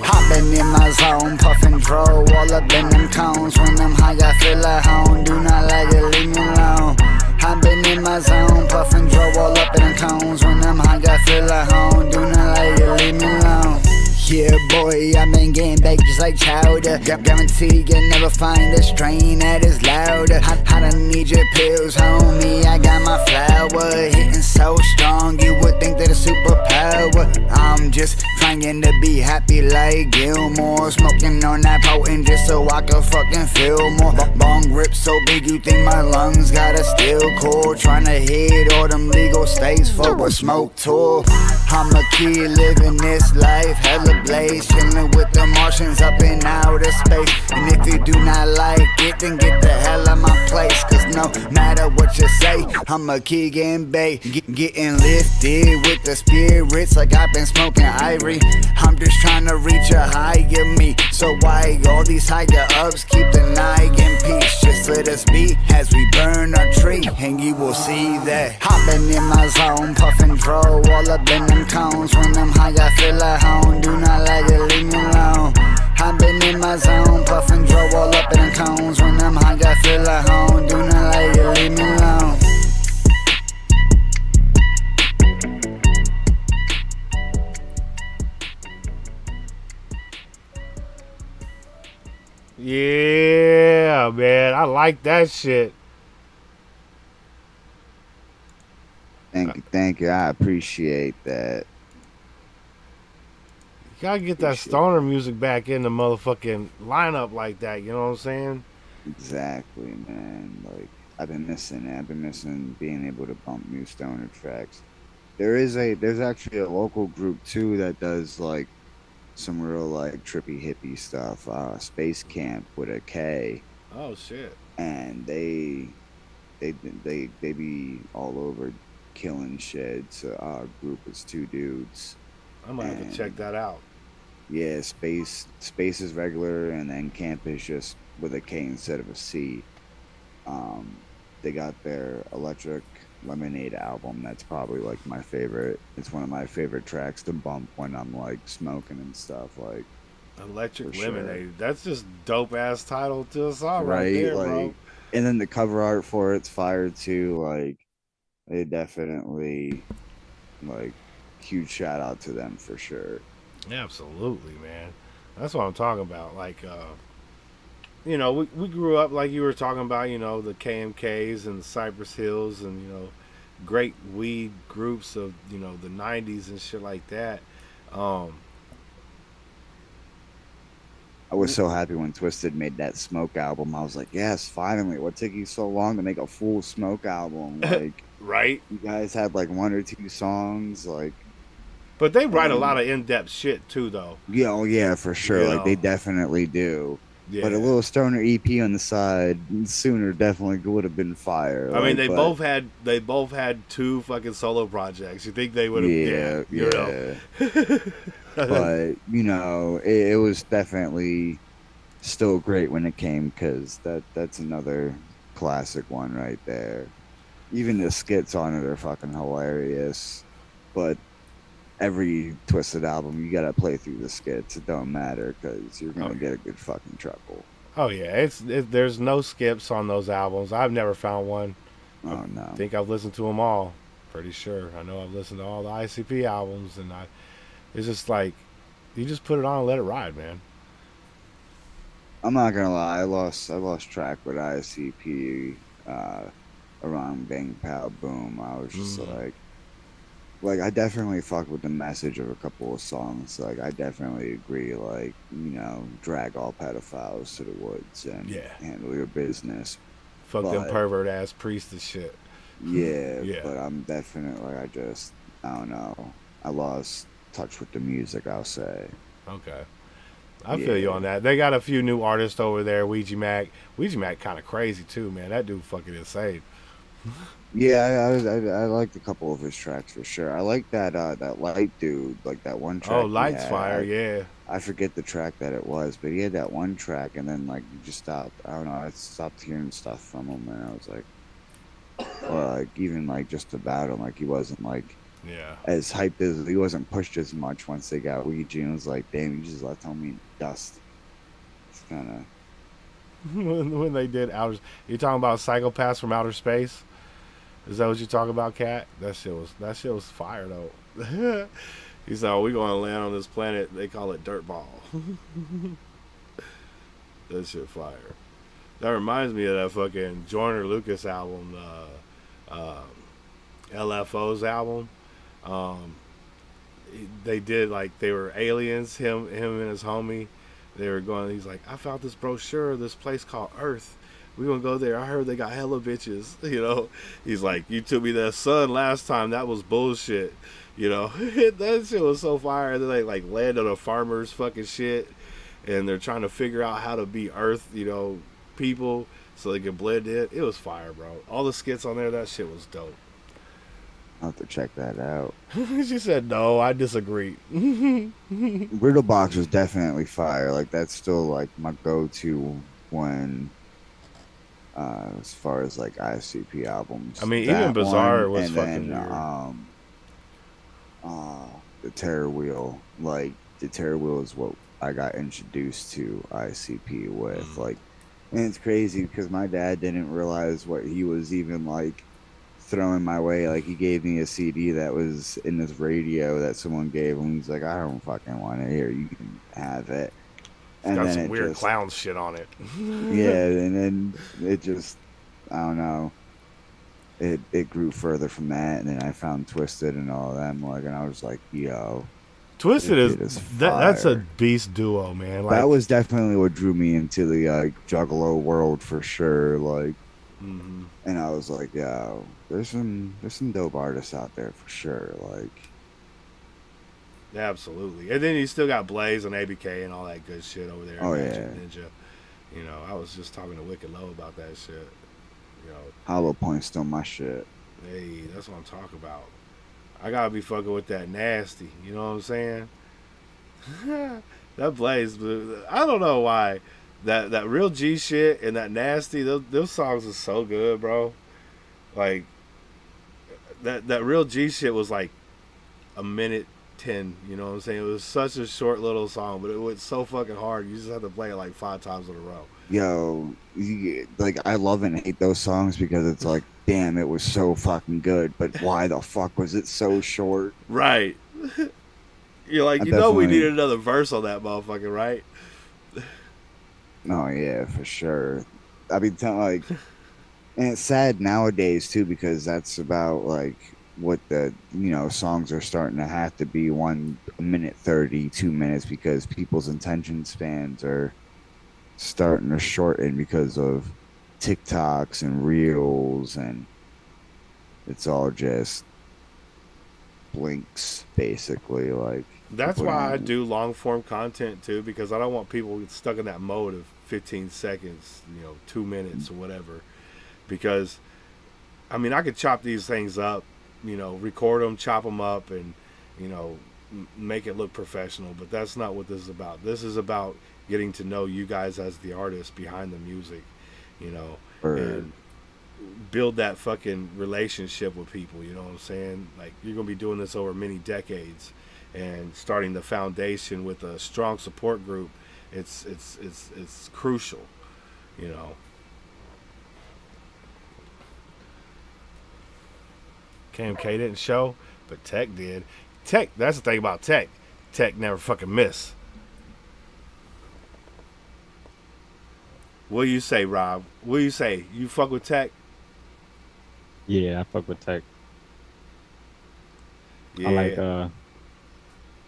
Hopping in my zone, puffin' dro, all up in them cones. When I'm high, I feel at home. Do not like it, leave me alone. Hopping in my zone, puffin' dro, all up in them cones. When I'm high, I feel at home. Do not like it, leave me alone. Yeah, boy, I've been getting baked just like chowder. Guarantee you'll never find a strain that is louder. I don't need your pills, homie, I got my flower. Hitting so strong, you would think that a superpower. I'm just trying to be happy like Gilmore. Smoking on that potent just so I can fucking feel more. Bong rip so big you think my lungs got a steel core. Trying to hit all them legal states for a smoke tour. I'm a kid living this life, hella blaze. Chilling with the Martians up in outer space. And if you do not like it, then get the hell out my place. Cause no matter what you say, I'm a kid getting bait. Getting lifted with the spirits like I've been smoking ivory. I'm just trying to reach a higher me. So why all these higher ups keep denying peace? Just let us be as we burn our tree, and you will see that. I've been in my zone, puffin' dro, all up in them cones. When I'm high, I feel at home. Do not like it, leave me alone. I've been in my zone, puffin' dro, all up in them cones. When I'm high, I feel at home. Do not like it, leave me alone. Yeah, man, I like that shit. Thank you. I appreciate that. You gotta get that stoner music back in the motherfucking lineup like that, you know what I'm saying? Exactly, man. Like, I've been missing it. I've been missing being able to bump new stoner tracks. There's actually a local group too that does like some real like trippy hippie stuff. Space Camp with a K. Oh shit. And they be all over killing shit. So our group is 2 dudes. I might have to check that out. Yeah, space is regular, and then camp is just with a K instead of a C. They got their Electric Lemonade album. That's probably like my favorite. It's one of my favorite tracks to bump when I'm like smoking and stuff. Like Electric Lemonade. Sure. That's just dope ass title to a song right there, like, bro. And then the cover art for it's fire too. Like they definitely like huge shout out to them for sure. Absolutely, man. That's what I'm talking about. Like, you know, we grew up like you were talking about, you know, the KMKs and the Cypress Hills and, you know, great weed groups of, you know, the 90s and shit like that. I was so happy when Twisted made that Smoke album. I was like, yes, finally. What took you so long to make a full Smoke album? Like, right? You guys had like 1 or 2 songs, like. But they write a lot of in-depth shit too, though. Yeah, oh yeah, for sure. You like know? they definitely do. Yeah. But a little stoner EP on the side sooner definitely would have been fire. I mean, they both had 2 fucking solo projects. You think they would have? Yeah. You know? But you know, it was definitely still great when it came because that's another classic one right there. Even the skits on it are fucking hilarious. But every Twisted album, you gotta play through the skits. It don't matter because you're gonna get a good fucking chuckle. Oh yeah, there's no skips on those albums. I've never found one. Oh no. I think I've listened to them all. Pretty sure. I know I've listened to all the ICP albums, and it's just like you just put it on and let it ride, man. I'm not gonna lie, I lost track with ICP around Bang Pow Boom. I was just like I definitely fuck with the message of a couple of songs. Like I definitely agree, like, you know, drag all pedophiles to the woods and handle your business. Fuck them pervert ass priests and shit. Yeah, but I'm definitely I don't know. I lost touch with the music, I'll say. Okay. I feel you on that. They got a few new artists over there. Ouija Mac kind of crazy too, man. That dude fucking insane. Yeah, I liked a couple of his tracks for sure. I like that Light dude, like that one track. Oh, Light's fire, yeah. I forget the track that it was, but he had that one track, and then like you just stopped. I don't know. I stopped hearing stuff from him, and I was like, or like even like just about him, like he wasn't like as hyped as he wasn't pushed as much once they got Ouija. And it was like, damn, you just left homie in dust. It's kind of when they did outer. You talking about Psychopaths from Outer Space? Is that what you talking about, Kat? That shit was fire though. He said, "Oh, we gonna land on this planet. They call it Dirtball." That shit fire. That reminds me of that fucking Joyner Lucas album, LFO's album. They did like they were aliens. Him and his homie. They were going. He's like, I found this brochure of this place called Earth. We gonna go there. I heard they got hella bitches. You know. He's like, you took me to the sun last time. That was bullshit. You know. That shit was so fire. They like land on a farmer's fucking shit, and they're trying to figure out how to be Earth. You know, people so they can blend in. It was fire, bro. All the skits on there. That shit was dope. I'll have to check that out. She said, no, I disagree. Riddle Box was definitely fire. Like, that's still, like, my go-to when, as far as, like, ISCP albums. I mean, that even Bizarre one, was and fucking then, weird. The Terror Wheel. Like, the Terror Wheel is what I got introduced to ISCP with. Like, and it's crazy because my dad didn't realize what he was even, like, throwing my way. Like, he gave me a CD that was in this radio that someone gave him. He's like, I don't fucking want it. Here, you can have it. It's got some weird clown shit on it. Yeah, and then it just, I don't know. It grew further from that, and then I found Twisted and all of them. Like, and I was like, yo, Twisted is that's a beast duo, man. Like, that was definitely what drew me into the Juggalo world for sure. Like, and I was like, yo, there's some dope artists out there for sure. Like, absolutely. And then you still got Blaze and ABK and all that good shit over there. Oh yeah, Ninja. You know, I was just talking to Wicked Low about that shit. You know, Hollow Point's still my shit. Hey, that's what I'm talking about. I gotta be fucking with that nasty. You know what I'm saying? That Blaze, I don't know why. That real G shit and that nasty, those songs are so good, bro. Like, that real G shit was like a minute 10, you know what I'm saying? It was such a short little song, but it went so fucking hard. You just had to play it like 5 times in a row. Yo, like, I love and hate those songs because it's like, damn, it was so fucking good, but why the fuck was it so short? Right. You're like, you know, we needed another verse on that motherfucker, right? Oh yeah, for sure. I mean, like, and it's sad nowadays too because that's about like what the songs are starting to have to be 1 minute 30, 2 minutes because people's attention spans are starting to shorten because of TikToks and Reels, and it's all just blinks basically. Like, that's why I do long form content too, because I don't want people stuck in that mode of 15 seconds, 2 minutes or whatever. Because, I mean, I could chop these things up, record them, chop them up, and, make it look professional. But that's not what this is about. This is about getting to know you guys as the artists behind the music, and build that fucking relationship with people. You know what I'm saying? Like, you're going to be doing this over many decades. And starting the foundation with a strong support group, it's crucial, KMK didn't show, but Tech did. Tech, that's the thing about Tech. Tech never fucking miss. What do you say, Rob? What do you say? You fuck with Tech? Yeah, I fuck with Tech. Yeah.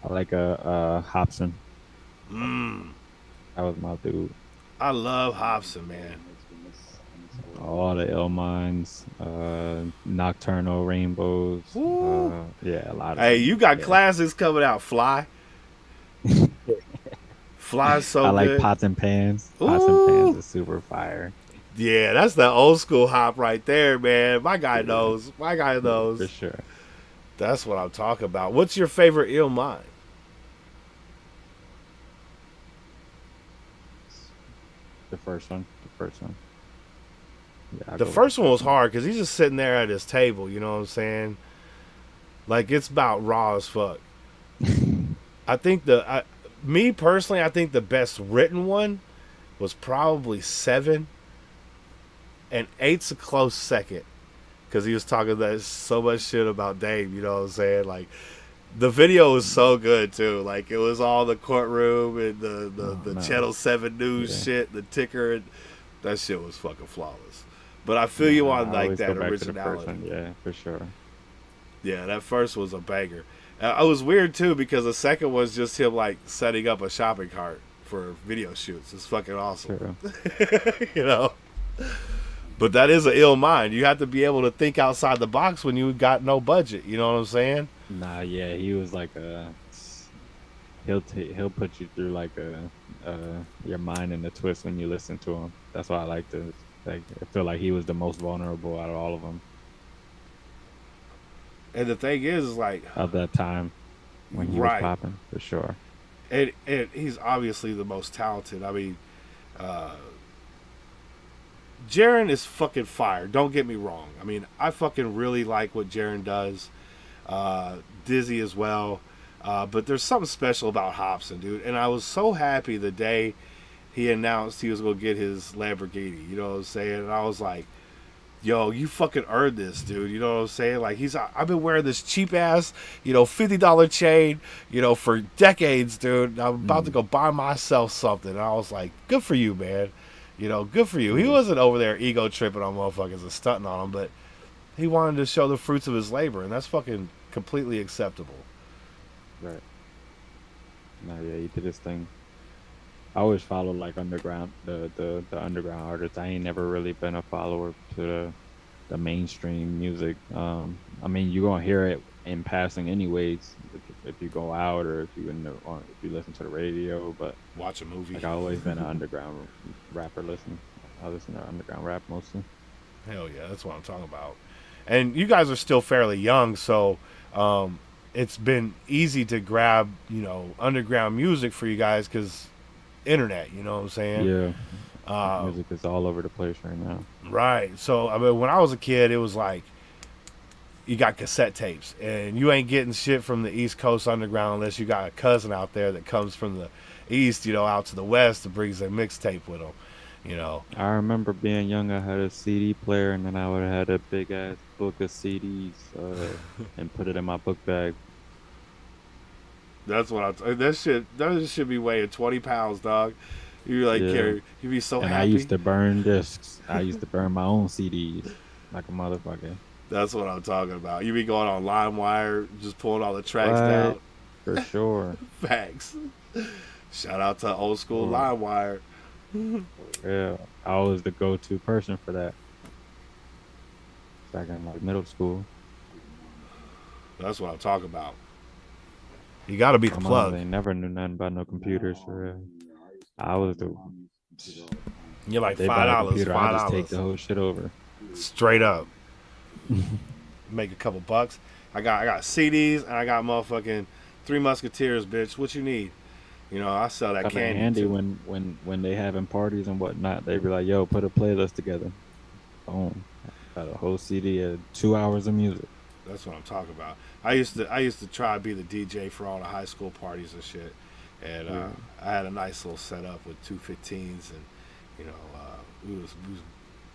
I like Hobson. That was my dude. I love Hobson, man. All the Ill Minds, Nocturnal Rainbows. Yeah, a lot of Hey, them. you got classics coming out. Fly. Fly's so good. I like Pots and Pans. Pots and Pans is super fire. Yeah, that's the old school hop right there, man. My guy knows. My guy knows. For sure. That's what I'm talking about. What's your favorite Ill Mind? The first one. Yeah, the first one was hard because he's just sitting there at his table. You know what I'm saying? Like, it's about raw as fuck. I think me personally, I think the best written one was probably 7, and 8's a close second because he was talking that so much shit about Dave. You know what I'm saying? Like, The video was so good too. Like it was all the courtroom and the Channel 7 News shit, the ticker, and that shit was fucking flawless. But I feel you on like that originality. Yeah, for sure. Yeah, that first was a banger. It was weird too because the second was just him like setting up a shopping cart for video shoots. It's fucking awesome. You know. But that is an ill mind. You have to be able to think outside the box when you got no budget. You know what I'm saying? Nah, yeah, he was like he'll put you through like your mind in a twist when you listen to him. That's why I like to I feel like he was the most vulnerable out of all of them. And the thing is like of that time when he was popping for sure. And he's obviously the most talented. I mean, Jaren is fucking fire. Don't get me wrong. I mean, I fucking really like what Jaren does. Dizzy as well. But there's something special about Hobson, dude. And I was so happy the day he announced he was going to get his Lamborghini. You know what I'm saying? And I was like, yo, you fucking earned this, dude. You know what I'm saying? Like, I've been wearing this cheap ass, $50 chain, for decades, dude. I'm about to go buy myself something. And I was like, good for you, man. Good for you. He wasn't over there ego tripping on motherfuckers and stunting on them, but he wanted to show the fruits of his labor, and that's fucking completely acceptable. Right. No, yeah, he did his thing. I always followed like underground, the underground artists. I ain't never really been a follower to the mainstream music. I mean, you're gonna hear it in passing anyways if you go out or if you listen to the radio. But watch a movie. Like, I've always been an underground rapper. I listen to underground rap mostly. Hell yeah, that's what I'm talking about. And you guys are still fairly young, so it's been easy to grab underground music for you guys because internet, you know what I'm saying? Yeah. Music is all over the place right now. Right. So I mean, when I was a kid, it was like you got cassette tapes, and you ain't getting shit from the East Coast underground unless you got a cousin out there that comes from the East, out to the West and brings a mixtape with them. I remember being young. I had a CD player, and then I would have had a big ass book of CDs and put it in my book bag. That's what that should be weighing 20 pounds, dog. You carry, you'd be so happy. I used to burn discs. I used to burn my own CDs like a motherfucker. That's what I'm talking about. You be going on LimeWire, just pulling all the tracks down. For sure. Facts. Shout out to old school LimeWire. Yeah, I was the go-to person for that. Back in like middle school. That's what I'm talking about. You got to be the plug. They never knew nothing about no computers for real. I was the. You're like $5. I just take the whole shit over. Straight up. Make a couple bucks. I got CDs and I got motherfucking Three Musketeers, bitch. What you need? I sell that candy. Handy when they having parties and whatnot. They be like, "Yo, put a playlist together." Boom, got a whole CD of 2 hours of music. That's what I'm talking about. I used to try to be the DJ for all the high school parties and shit, and I had a nice little setup with 215s, and we was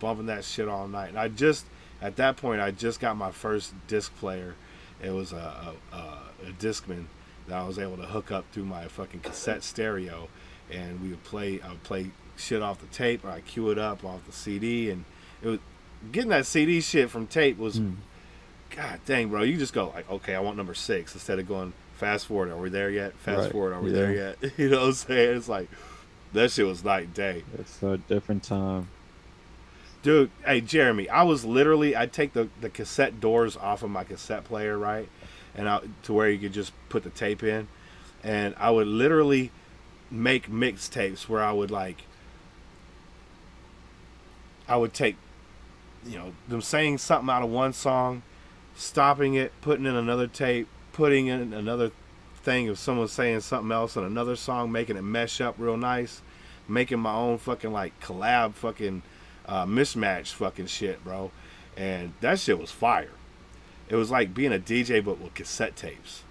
bumping that shit all night. And at that point I just got my first disc player. It was a Discman that I was able to hook up through my fucking cassette stereo, and I would play shit off the tape, or I cue it up off the CD, and it was getting that CD shit from tape was god dang, bro. You just go like, okay, I want number 6 instead of going fast forward. Are we there yet? Fast forward. Are we there yet? You know what I'm saying? It's like that shit was night and day. It's a different time. Dude, hey Jeremy, I'd take the cassette doors off of my cassette player, right? And to where you could just put the tape in. And I would literally make mixtapes where I would take, them saying something out of one song, stopping it, putting in another tape, putting in another thing of someone saying something else in another song, making it mesh up real nice, making my own fucking collab fucking mismatch fucking shit, bro. And that shit was fire. It was like being a DJ but with cassette tapes.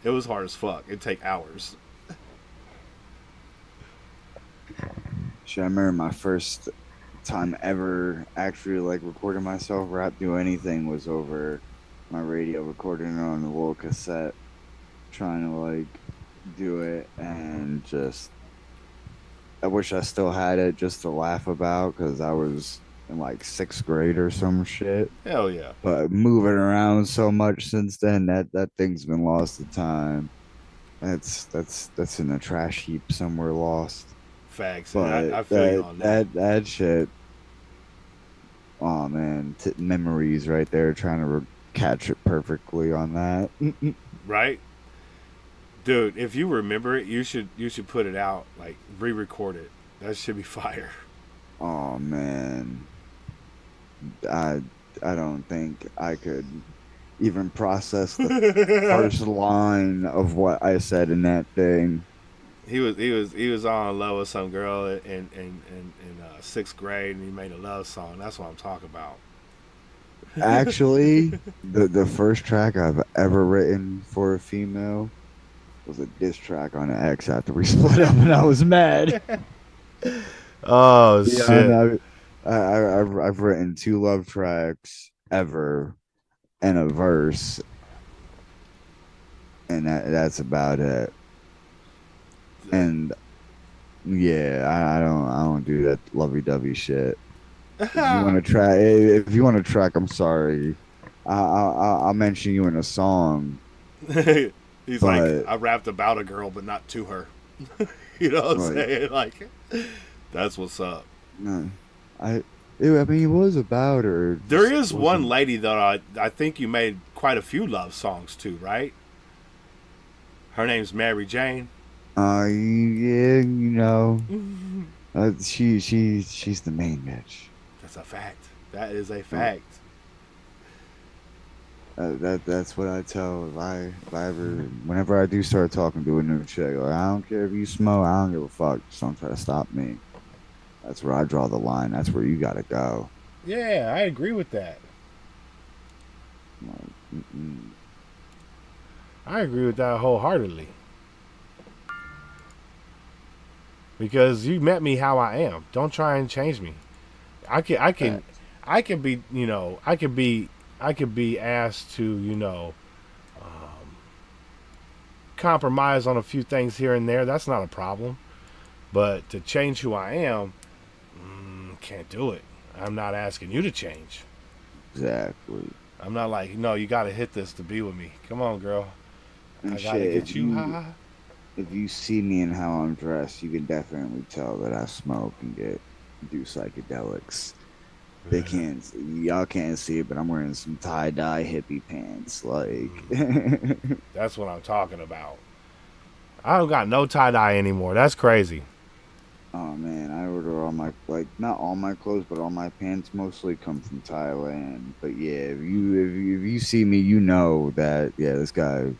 It was hard as fuck. It'd take hours. Shit, I remember my first time ever actually recording myself rap do anything was over my radio, recording it on the little cassette, trying to like do it, and just I wish I still had it just to laugh about because I was in like 6th grade or some shit. Hell yeah. But moving around so much since then, that thing's been lost to time. That's in the trash heap somewhere lost. Facts. But I feel you on that. that shit. Oh man, memories right there. Trying to catch it perfectly on that. Right, dude. If you remember it, you should put it out, like re-record it. That should be fire. Oh man, I don't think I could even process the first line of what I said in that thing. He was on love with some girl in 6th grade, and he made a love song. That's what I'm talking about. Actually, the first track I've ever written for a female was a diss track on an ex after we split up, and I was mad. Oh Yeah, shit! I've written 2 love tracks ever and a verse, and that's about it. And yeah, I don't do that lovey-dovey shit. If you want to track, I'm sorry. I'll mention you in a song. He's like, I rapped about a girl, but not to her. You know what I'm saying? Like, that's what's up. I mean, it was about her. There is one lady though. I think you made quite a few love songs too, right? Her name's Mary Jane. Yeah, you know, she's the main bitch. That's a fact. That is a fact. That's what I tell if I ever, whenever I do start talking to a new chick, like, I don't care if you smoke, I don't give a fuck. Just don't try to stop me. That's where I draw the line. That's where you gotta go. Yeah, I agree with that. Like, I agree with that wholeheartedly. Because you met me how I am. Don't try and change me. I can be, you know, I could be asked to, you know, compromise on a few things here and there. That's not a problem. But to change who I am, can't do it. I'm not asking you to change. Exactly. I'm not like, no, you got to hit this to be with me. Come on, girl. And I got to get you high. If you see me and how I'm dressed, you can definitely tell that I smoke and do psychedelics. They can't, y'all can't see it, but I'm wearing some tie-dye hippie pants. Like, that's what I'm talking about. I don't got no tie-dye anymore. That's crazy. Oh man, I order all my, like, not all my clothes, but all my pants mostly come from Thailand. But yeah, if you see me, you know that this guy,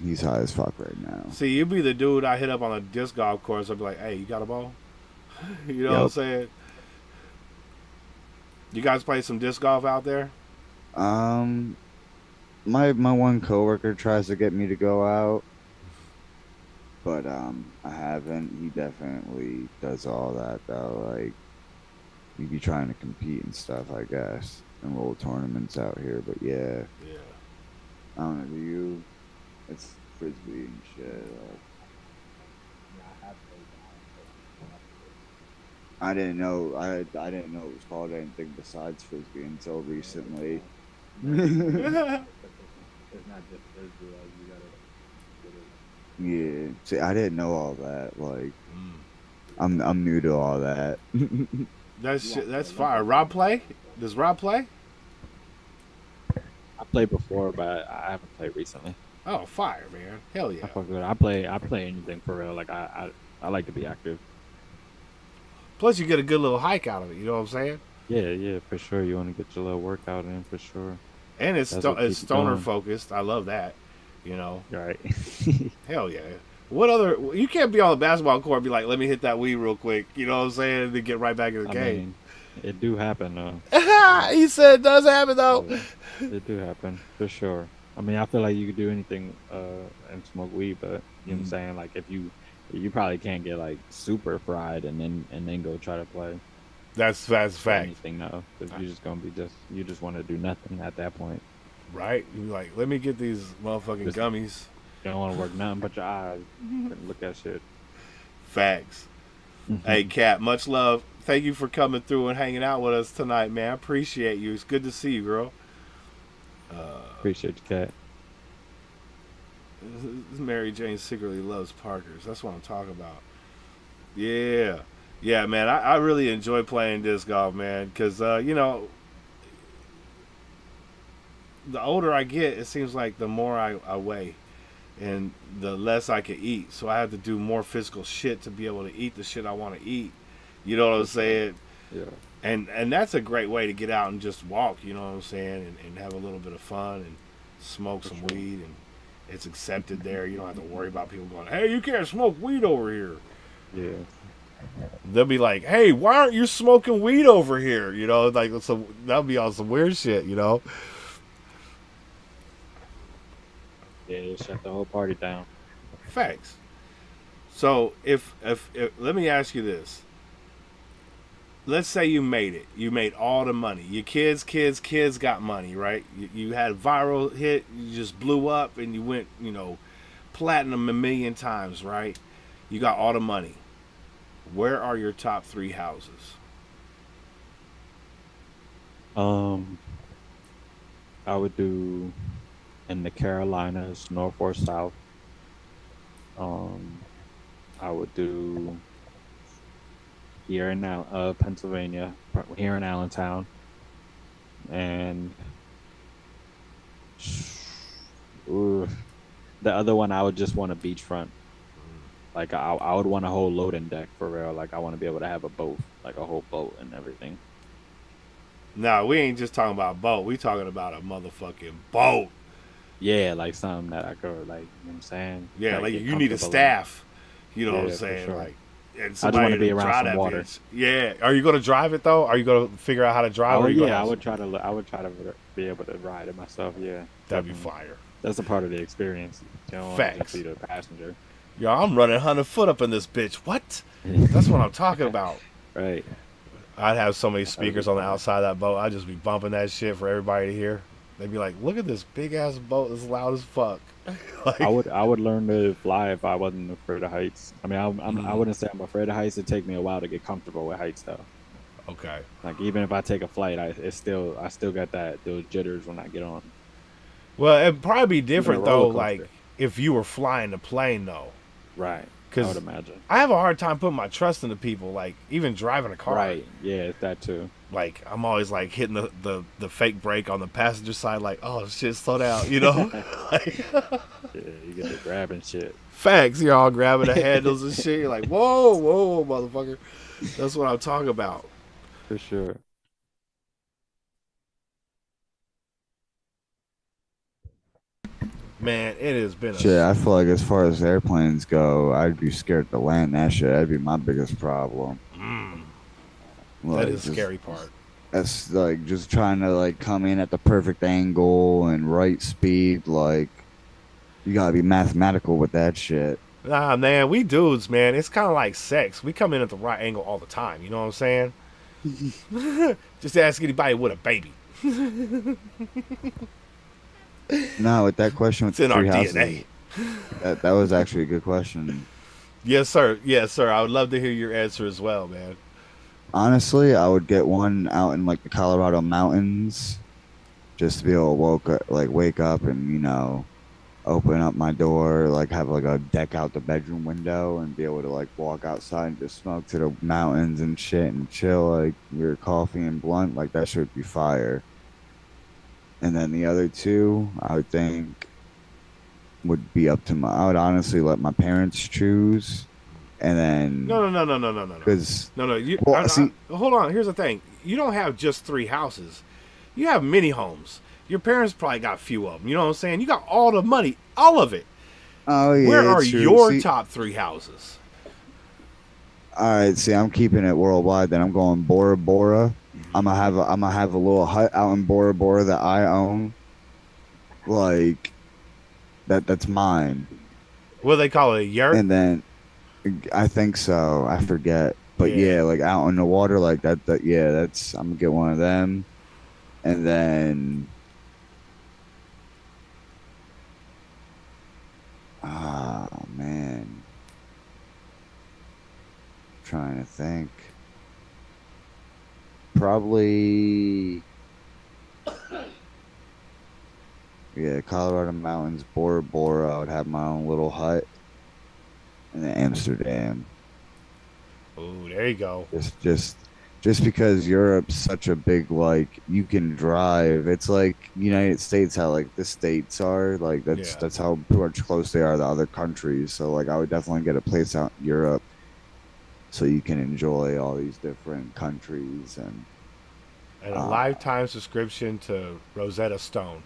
he's high as fuck right now. See, you be the dude I hit up on a disc golf course. I'll be like, hey, you got a ball? You know what I'm saying? You guys play some disc golf out there? My one coworker tries to get me to go out, but I haven't. He definitely does all that though. Like, he be trying to compete and stuff, I guess, and roll tournaments out here. But yeah. I don't know. Do you? It's frisbee and shit. Like, I didn't know. I didn't know it was called anything besides frisbee until recently. It's not just frisbee. Like, you gotta get it. Yeah. See, I didn't know all that. Like, I'm new to all that. That's fire. Rob play? Does Rob play? I played before, but I haven't played recently. Oh, fire, man! Hell yeah! I fuck with it. I play anything for real. Like, I like to be active. Plus, you get a good little hike out of it. You know what I'm saying? Yeah, for sure. You want to get your little workout in for sure. And it's stoner focused. I love that. You know. Right. Hell yeah! What other? You can't be on the basketball court and be like, "Let me hit that weed real quick." You know what I'm saying? And then get right back in the game. Mean, it do happen though. He said it does happen though. It do happen for sure. I mean, I feel like you could do anything and smoke weed, but you know what I'm saying? Like, if you probably can't get like super fried and then go try to play. That's fact. Anything though, because you're just gonna be you just want to do nothing at that point. Right? You be like, let me get these motherfucking Just- gummies. You don't want to work nothing but your eyes. And look at shit. Facts. Hey, Kat, much love. Thank you for coming through and hanging out with us tonight, man. I appreciate you. It's good to see you, girl. Appreciate you, Cat. Mary Jane secretly loves Parkers. That's what I'm talking about. Yeah. Yeah, man. I really enjoy playing disc golf, man. Because, you know, the older I get, it seems like the more I weigh. And the less I can eat. So I have to do more physical shit to be able to eat the shit I want to eat. You know what I'm saying? Yeah. And that's a great way to get out and just walk, you know what I'm saying? And have a little bit of fun and smoke some weed. And it's accepted there. You don't have to worry about people going, hey, you can't smoke weed over here. Yeah. They'll be like, hey, why aren't you smoking weed over here? You know, like, so that'll be on some weird shit, you know? Yeah, you shut the whole party down. Facts. So if let me ask you this. Let's say you made it. You made all the money. Your kids got money, right? You had a viral hit. You just blew up and you went, you know, platinum a million times, right? You got all the money. Where are your top 3 houses? I would do in the Carolinas, North or South. I would do here in Pennsylvania, here in Allentown, and the other one I would just want a beachfront. Like I would want a whole loading deck for real. Like I want to be able to have a boat, like a whole boat and everything. No, we ain't just talking about boat. We talking about a motherfucking boat. Yeah, like something that I could, like, you know what I'm saying? Yeah, like get you need a comfortable in. staff. You know what I'm Yeah, for saying? sure. Like, and I just somebody want to be to around drive some that water. bitch. Yeah. Are you gonna drive it though? Are you gonna figure out how to drive? Oh or you gonna yeah, I have would try to be able to ride it myself. Yeah, That'd be definitely. fire. That's a part of the experience. You don't want to just be the passenger. Yo, I'm running 100 foot up in this bitch. What? That's what I'm talking about. Right. I'd have so many speakers on the outside of that boat. I'd just be bumping that shit for everybody to hear. They'd be like, "Look at this big ass boat. It's loud as fuck." Like, I would learn to fly if I wasn't afraid of heights. I mean, I wouldn't say I'm afraid of heights. It'd take me a while to get comfortable with heights, though. Okay. Like even if I take a flight, I still got those jitters when I get on. Well, it'd probably be different though. roller Like coaster. if you were flying the plane though. Right. I Because would imagine. I have a hard time putting my trust into people. Like even driving a car. Right. Yeah, it's that too. Like I'm always like hitting the fake brake on the passenger side. Like, oh shit, slow down. You know. Like, Yeah, you get to grabbing shit. facts. You're all grabbing the handles and shit. You're like, whoa, motherfucker. That's what I'm talking about. For sure. Man, it has been Shit, I feel like as far as airplanes go, I'd be scared to land that shit. That'd be my biggest problem. That is just- the scary part. That's like just trying to like come in at the perfect angle and right speed. Like you gotta be mathematical with that shit. Nah, man, we dudes, man. It's kind of like sex. We come in at the right angle all the time. You know what I'm saying? Just ask anybody with a baby. No, with that question with It's in the our three houses, DNA. that was actually a good question. Yes, sir. Yes, sir. I would love to hear your answer as well, man. Honestly, I would get one out in like the Colorado mountains, just to be able to wake up and open up my door, like have like a deck out the bedroom window, and be able to like walk outside and just smoke to the mountains and shit and chill like your coffee and blunt. Like that should be fire. And then the other two, I would think, would be up to I would honestly let my parents choose. And then No. because No. Well, see- Hold on. Here's the thing. You don't have just 3 houses. You have many homes. Your parents probably got a few of them. You know what I'm saying? You got all the money, all of it. oh yeah, Where are true. your See- top 3 houses? All right, see, I'm keeping it worldwide. Then I'm going Bora Bora. I'm gonna have a little hut out in Bora Bora that I own. Like that's mine. What do they call it? A yurt? And then I think so. I forget. But yeah, like out in the water like that. Yeah, that's I'm gonna get one of them. And then trying to think. Probably, yeah, Colorado Mountains, Bora Bora. I would have my own little hut, and then Amsterdam. Ooh, there you go. Just because Europe's such a big, like, you can drive. It's like United States, how like the states are. Like that's how much close they are to other countries. So like I would definitely get a place out in Europe so you can enjoy all these different countries and a lifetime subscription to Rosetta Stone.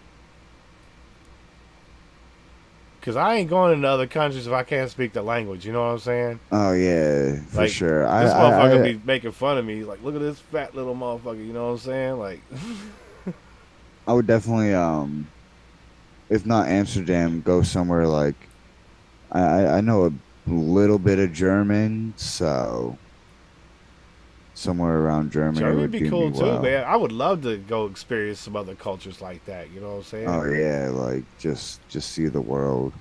Because I ain't going into other countries if I can't speak the language. You know what I'm saying? Oh yeah, for like, sure. This motherfucker be making fun of me. Like, look at this fat little motherfucker. You know what I'm saying? Like, I would definitely, if not Amsterdam, go somewhere like I know a little bit of German, so somewhere around Germany would be cool me too, well. man. I would love to go experience some other cultures like that. You know what I'm saying? Oh yeah, like just see the world.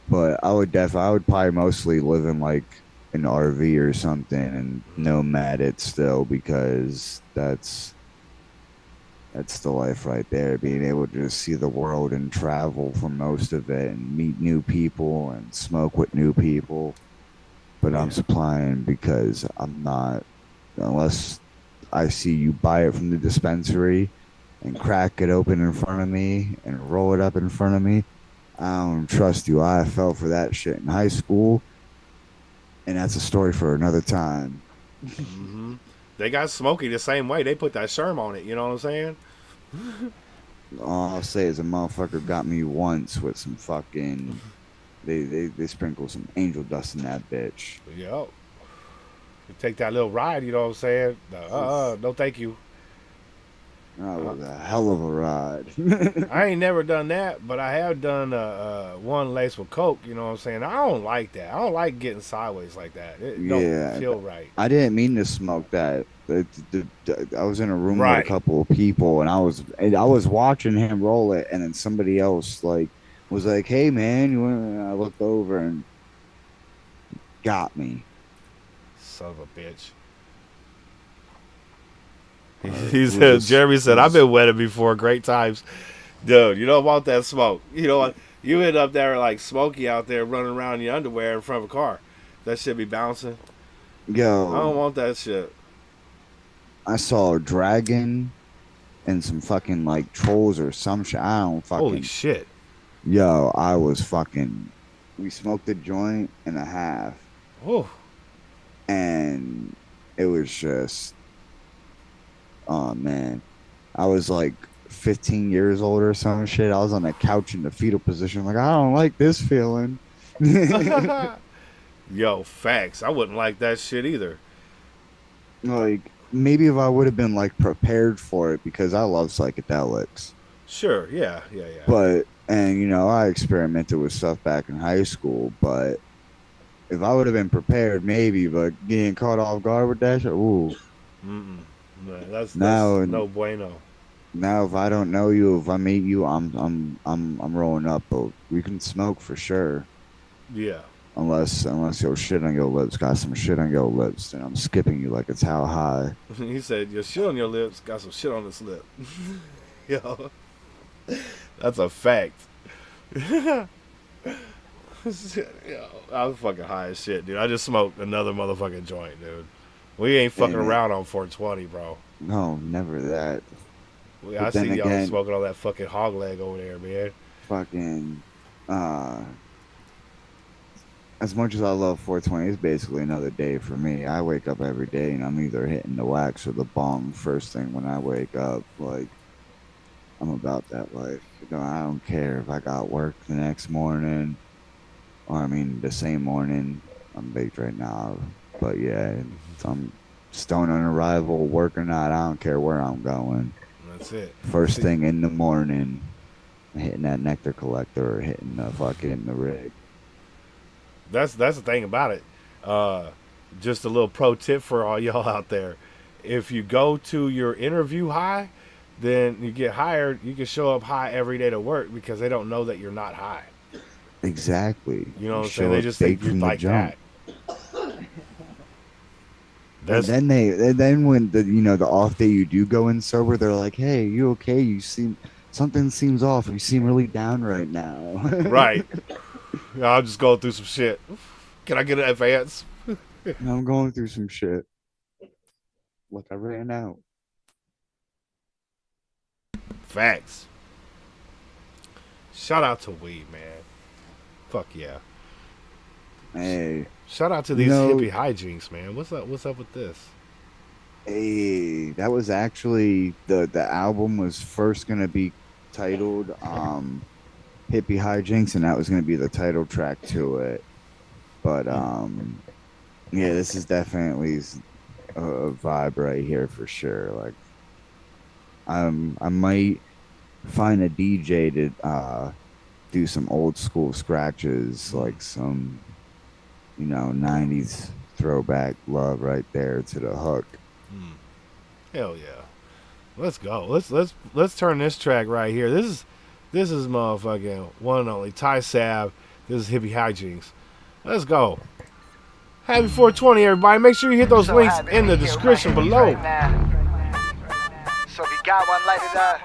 But I would probably mostly live in like an RV or something and nomad it still, because that's the life right there. Being able to just see the world and travel for most of it and meet new people and smoke with new people. But I'm supplying because I'm not, unless I see you buy it from the dispensary and crack it open in front of me and roll it up in front of me, I don't trust you. I fell for that shit in high school, and that's a story for another time. Mm-hmm. They got Smokey the same way. They put that sherm on it. You know what I'm saying? All I'll say is a motherfucker got me once with some fucking... They sprinkle some angel dust in that bitch. Yo. You take that little ride, you know what I'm saying? No thank you. That was a hell of a ride. I ain't never done that, but I have done one laced with coke. You know what I'm saying? I don't like that. I don't like getting sideways like that. It don't feel right. I didn't mean to smoke that. I was in a room with a couple of people, and I was watching him roll it, and then somebody else like was like, "Hey man," and I looked over and got me. Son of a bitch. He said, Jeremy said, I've been wetted before, great times. Dude, you don't want that smoke. You know what? You end up there like Smokey out there running around in your underwear in front of a car. That shit be bouncing. Yo. I don't want that shit. I saw a dragon and some fucking like trolls or some shit. I don't fucking. Holy shit. Yo, I was fucking. We smoked a joint and a half. Oh. And it was just. Oh man, I was like 15 years old or some shit. I was on the couch in the fetal position, like I don't like this feeling. Yo, facts. I wouldn't like that shit either. Like maybe if I would have been like prepared for it, because I love psychedelics. Sure, yeah. But I experimented with stuff back in high school. But if I would have been prepared, maybe. But getting caught off guard with that shit, ooh. Man, that's no bueno. Now, if I don't know you, if I meet you, I'm rolling up. But we can smoke for sure. Yeah. Unless your shit on your lips got some shit on your lips, then I'm skipping you like it's how high. He said your shit on your lips got some shit on his lip. Yo, that's a fact. Yo, I was fucking high as shit, dude. I just smoked another motherfucking joint, dude. We ain't fucking around on 420, bro. No, never that. I see y'all smoking all that fucking hog leg over there, man. Fucking, as much as I love 420, it's basically another day for me. I wake up every day and I'm either hitting the wax or the bong first thing when I wake up. Like, I'm about that life. I don't care if I got work the next morning, or the same morning. I'm baked right now. But yeah, if I'm stone on arrival, work or not, I don't care where I'm going. That's it. First thing in the morning, hitting that nectar collector or hitting the rig. That's the thing about it. Just a little pro tip for all y'all out there. If you go to your interview high, then you get hired, you can show up high every day to work because they don't know that you're not high. Exactly. You know what I'm saying? They just think you're like that. And then when the off day you do go in sober, they're like, "Hey, you okay? Something seems off. You seem really down right now." Right. I'll just go through some shit. Can I get an advance? I'm going through some shit. Look, I ran out. Facts. Shout out to weed, man. Fuck yeah. Hey. Shout out to these hippie hijinks, man. What's up with this? Hey, that was actually the album was first gonna be titled Hippie Hijinks, and that was gonna be the title track to it. But yeah, this is definitely a vibe right here for sure. Like I might find a DJ to do some old school scratches, like some 90s throwback love right there to the hook. Hell yeah. Let's go. Let's turn this track right here. This is motherfucking one and only S.A.V. This is Hippie Hijinks. Let's go. Happy 420, everybody. Make sure you hit those links in the description below. So if you got one, light it up.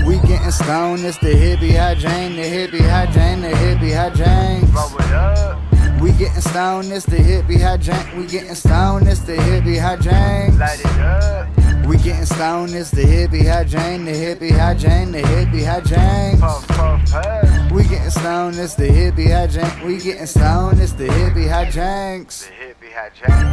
We getting stoned, it's the hippie hygiene, the hippie hygiene, the hippie hygiene. Roll it up. We getting stoned, it's the hippie hygiene. We getting stoned, it's the hippie hygiene. Light it up. We getting stoned, it's the hippie hygiene, the hippie hygiene, the hippie hygiene. Puff, puff, puff. We getting stoned, it's the hippie hygiene. We getting stoned, it's the hippie hijinks.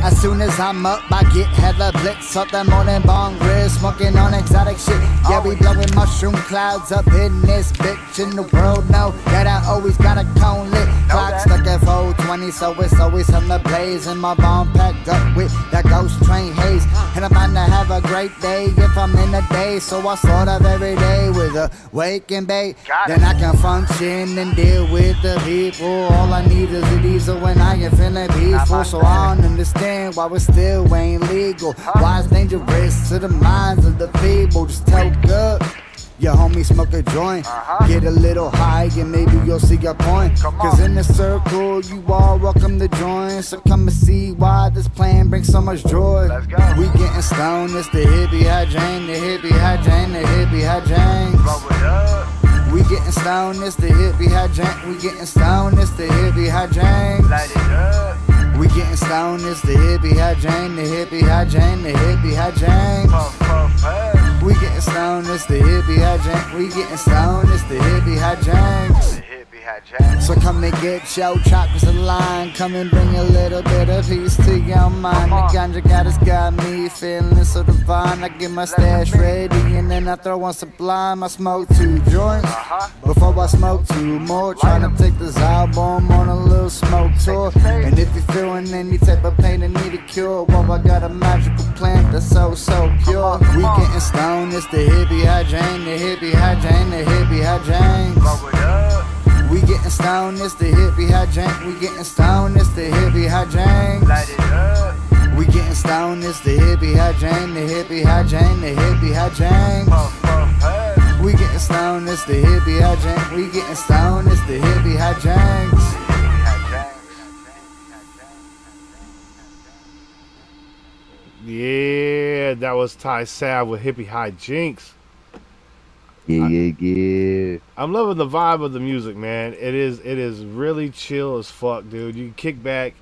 As soon as I'm up, I get hella blitz off that morning bong wrist, smoking on exotic shit. Yeah, we blowing mushroom clouds up in this bitch. In the world know that I always got a cone lit. Clock stuck at 420, so it's always on the blaze. And my bomb packed up with that ghost train haze. And I'm bound to have a great day if I'm in the day. So I start up every day with a wake and bake. Then I can function and deal with the people. All I need is a diesel when I get feeling peaceful. So I don't understand why we still ain't legal. Why it's dangerous to the minds of the people. Just tell good your homie smoke a joint, get a little high and maybe you'll see your point. Cause in the circle you are welcome to join. So come and see why this plan brings so much joy. We getting stoned, it's the hippie hygiene, the hippie hygiene, the hippie hygiene. We getting stoned, it's the hippie hygiene. We getting stoned, it's the hippie hygiene. Light it up. We getting stoned, it's the hippie hygiene, the hippie hygiene, the hippie hygiene. Puff, puff, puff. We getting stoned, it's the hippie hygiene. We getting stoned, it's the hippie hijinks. So come and get your chakras aligned. Come and bring a little bit of peace to your mind. The ganja got me feeling so divine. I get my stash ready and then I throw on sublime. I smoke 2 joints before I smoke 2 more. Trying to take this album on a little smoke tour. And if you're feeling any type of pain and need a cure, well, I got a magical plant that's so pure. We getting stoned, it's the hippie hygiene, the hippie hygiene, the hippie hygiene. We getting stoned, it's the hippie hygiene. We getting stoned, it's the hippie hygiene. Light it up. We getting stoned, it's the hippie hygiene, the hippie hygiene, the hippie hygiene. Puff, puff, puff. We getting stoned, it's the hippie hygiene. We getting stoned, it's the hippie hijinks. Yeah, that was S.A.V. with Hippie Hijinks. Yeah. I'm loving the vibe of the music, man. It is really chill as fuck, dude. You can kick back,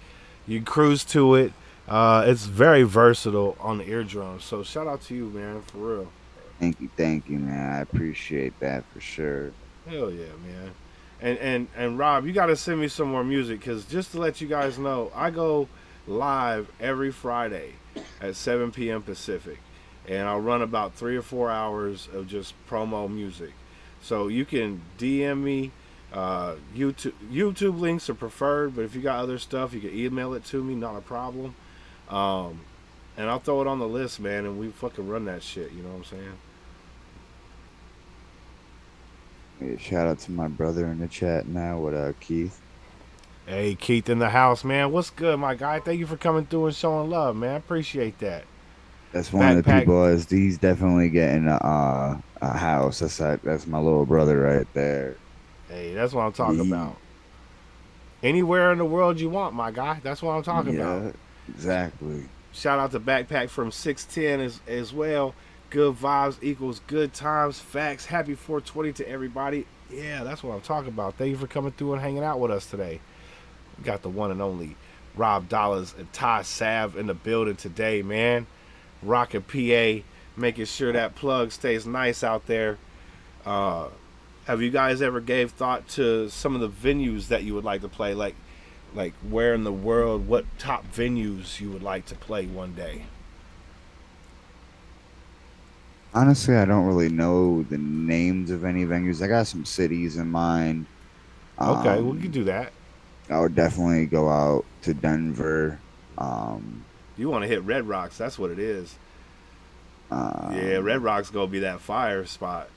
you cruise to it. It's very versatile on the eardrums. So shout out to you, man, for real. Thank you, man. I appreciate that for sure. Hell yeah, man. And Rob, you gotta send me some more music, because just to let you guys know, I go live every Friday at 7 p.m. Pacific. And I'll run about 3 or 4 hours of just promo music. So you can DM me. YouTube links are preferred, but if you got other stuff, you can email it to me, not a problem. And I'll throw it on the list, man, and we fucking run that shit, you know what I'm saying? Yeah, shout out to my brother in the chat now. What up, Keith? Hey, Keith in the house, man. What's good, my guy? Thank you for coming through and showing love, man. Appreciate that. That's one of the people. He's definitely getting a house. That's my little brother right there. Hey, that's what I'm talking about. Anywhere in the world you want, my guy. That's what I'm talking about. Yeah, exactly. Shout out to Backpack from 610 as well. Good vibes equals good times. Facts. Happy 420 to everybody. Yeah, that's what I'm talking about. Thank you for coming through and hanging out with us today. We got the one and only Rob Dollaz and S.A.V in the building today, man. Rockin' PA, making sure that plug stays nice out there. Have you guys ever gave thought to some of the venues that you would like to play? Like where in the world, what top venues you would like to play one day? Honestly, I don't really know the names of any venues. I got some cities in mind. Okay, we can do that. I would definitely go out to Denver. You want to hit Red Rocks? That's what it is. Yeah, Red Rocks gonna be that fire spot.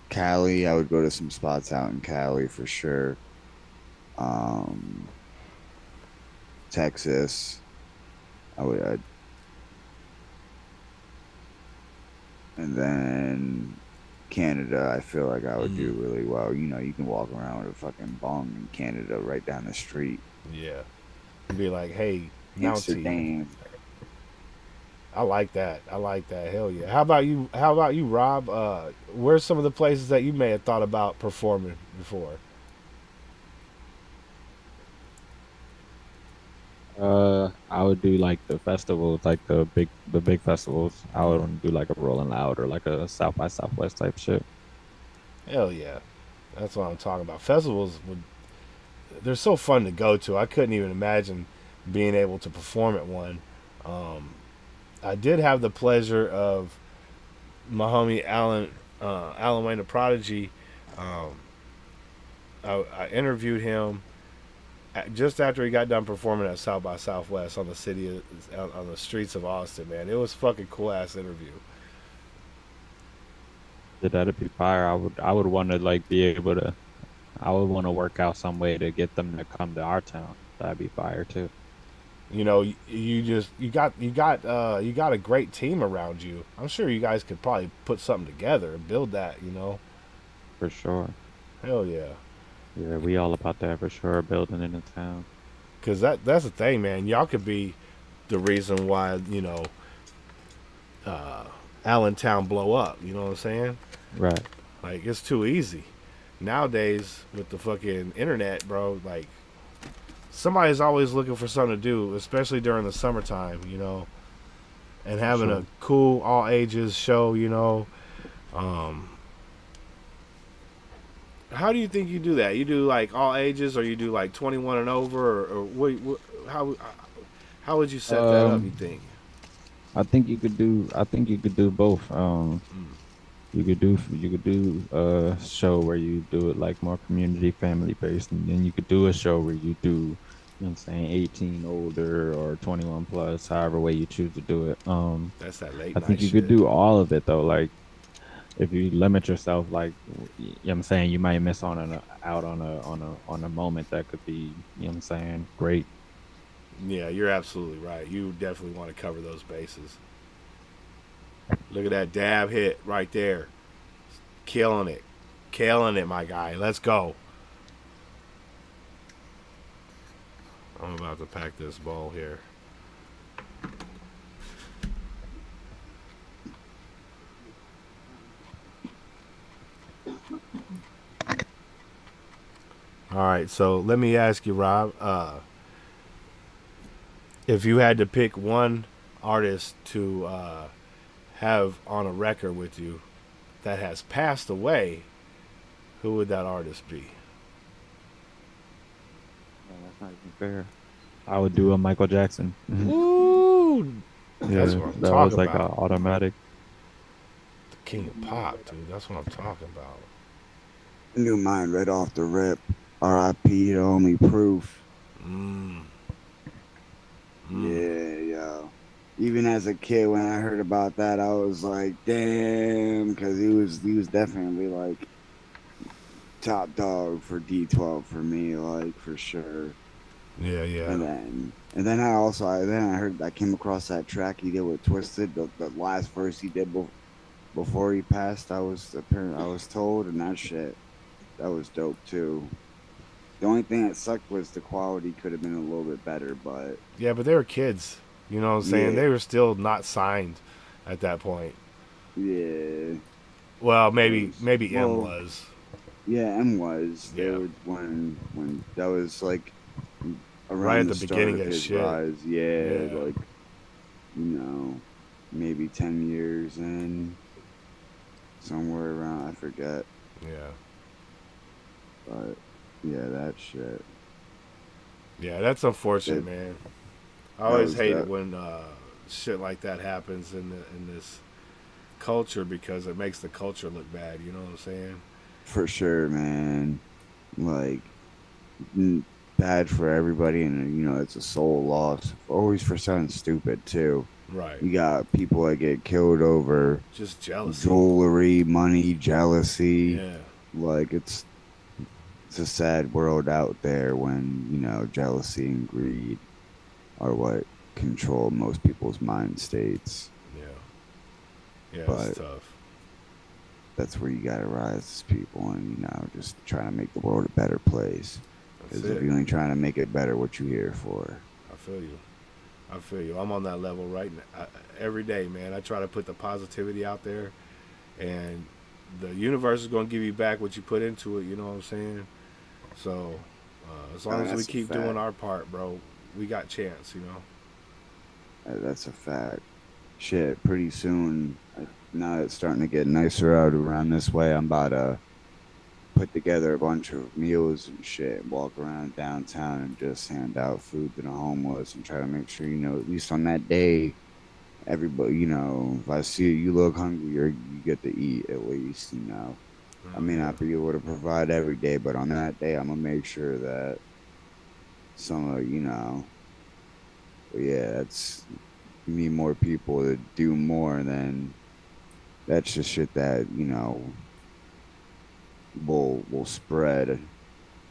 Cali, I would go to some spots out in Cali for sure. Texas, and then Canada, I feel like I would do really well. You know, you can walk around with a fucking bong in Canada right down the street. Yeah. Be like, hey, Amsterdam. I like that. Hell yeah. How about you, Rob? Where's some of the places that you may have thought about performing before? I would do like the festivals, like the big festivals. I would want to do like a Rolling Loud or like a South by Southwest type shit. Hell yeah. That's what I'm talking about. Festivals they're so fun to go to. I couldn't even imagine being able to perform at one. I did have the pleasure of my homie Alan Wayne the Prodigy. I interviewed him just after he got done performing at South by Southwest on the streets of Austin. Man, it was fucking cool ass interview. Yeah, that'd be fire. I would want to like be able to. I would want to work out some way to get them to come to our town. That'd be fire too. You know, you got a great team around you. I'm sure you guys could probably put something together and build that. You know, for sure. Hell yeah. Yeah, we all about that for sure. Building in the town. Cause that's the thing, man. Y'all could be the reason why Allentown blow up. You know what I'm saying? Right. Like it's too easy nowadays with the fucking internet, bro. Like somebody's always looking for something to do, especially during the summertime. You know, and having a cool all ages show. You know. How do you think you do that? You do like all ages, or you do like 21 and over, or how would you set that up? You think? I think you could do both. You could do a show where you do it like more community family based, and then you could do a show where you do, you know what I'm saying, 18 older or 21 plus, however way you choose to do it. That's that late. I think you could do all of it though. Like if you limit yourself, like you know what I'm saying, you might miss out on a moment that could be, you know what I'm saying, great. Yeah, you're absolutely right. You definitely want to cover those bases. Look at that dab hit right there. Killing it, my guy. Let's go. I'm about to pack this ball here. All right, so let me ask you, Rob. If you had to pick one artist to have on a record with you that has passed away, who would that artist be? That's not even fair. I would do a Michael Jackson. Ooh, yeah, that's what I'm that talking was like about. an automatic. The king of pop, dude. That's what I'm talking about. I knew mine right off the rip. R.I.P. the only proof. Yeah, yo. Even as a kid, when I heard about that, I was like, damn, because he was definitely like top dog for D12 for me, like for sure. Yeah. And then I came across that track he did with Twisted, the last verse he did before he passed. I was told, and that shit, that was dope too. The only thing that sucked was the quality could have been a little bit better, but Yeah, but they were kids. You know what I'm saying? Yeah. They were still not signed at that point. yeah. Well, maybe M Well, was. Yeah, M was. They Yeah. were when that was like Right around at the the start beginning of of his shit. rise. Yeah, Yeah. like maybe 10 years in, somewhere around. I forget, Yeah. but yeah, that shit. Yeah, that's unfortunate, That- man. I that always was hate that- it when shit like that happens in this culture because it makes the culture look bad. You know what I'm saying? For sure, man. Like bad for everybody, and it's a soul loss. Always for something stupid too. Right. You got people that get killed over Just jealousy. jewelry, money, jealousy. Yeah. Like it's a sad world out there when jealousy and greed are what control most people's mind states. Yeah. Yeah, But it's tough. that's where you gotta rise as people and just trying to make the world a better place. That's Because if it. you ain't trying to make it better, what you here for? I feel you. I feel you. I'm on that level right now. Every day, man. I try to put the positivity out there, and the universe is going to give you back what you put into it. You know what I'm saying? So, as long as we That's a keep fact. doing our part, bro, we got chance. You know. That's a fact. Shit, pretty soon, now it's starting to get nicer out around this way. I'm about to put together a bunch of meals and shit and walk around downtown and just hand out food to the homeless and try to make sure, at least on that day, everybody, if I see you look hungry, you get to eat at least, I may not be able to provide every day, but on that day, I'm going to make sure that some of, but yeah, that's, you need more people to do more than, that's just shit that, will spread.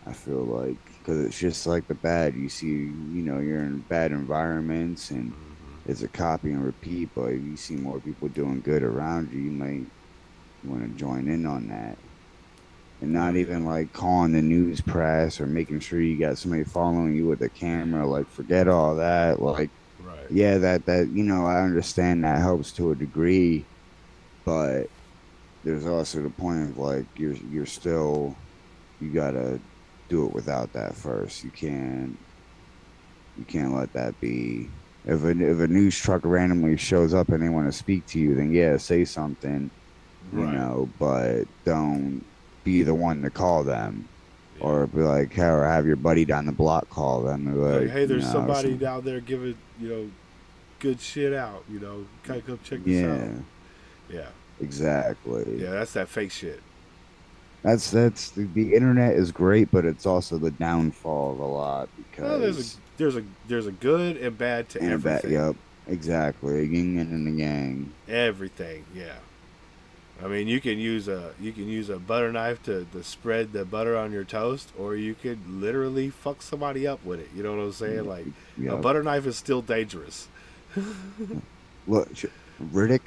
I feel like because it's just like the bad. You see, you're in bad environments and it's a copy and repeat. But if you see more people doing good around you, you might want to join in on that. And not even like calling the news press or making sure you got somebody following you with a camera. Like forget all that. Like yeah, that I understand that helps to a degree, but there's also the point of like you're still, you gotta do it without that first. You can't let that be. If a news truck randomly shows up and they want to speak to you, then yeah, say something, but don't be the one to call them, or be like, or have your buddy down the block call them. And be Like, hey, there's somebody some- down there giving good shit out. Can I come check this out? Yeah. Exactly. Yeah, that's that fake shit. That's the internet is great, but it's also the downfall of a lot Well, because there's a good and bad to and a bad, everything. yep, exactly, a yin and a yang. Everything, yeah. I mean, you can use a butter knife to spread the butter on your toast, or you could literally fuck somebody up with it. You know what I'm saying? Like a Yep. butter knife is still dangerous. Look, Riddick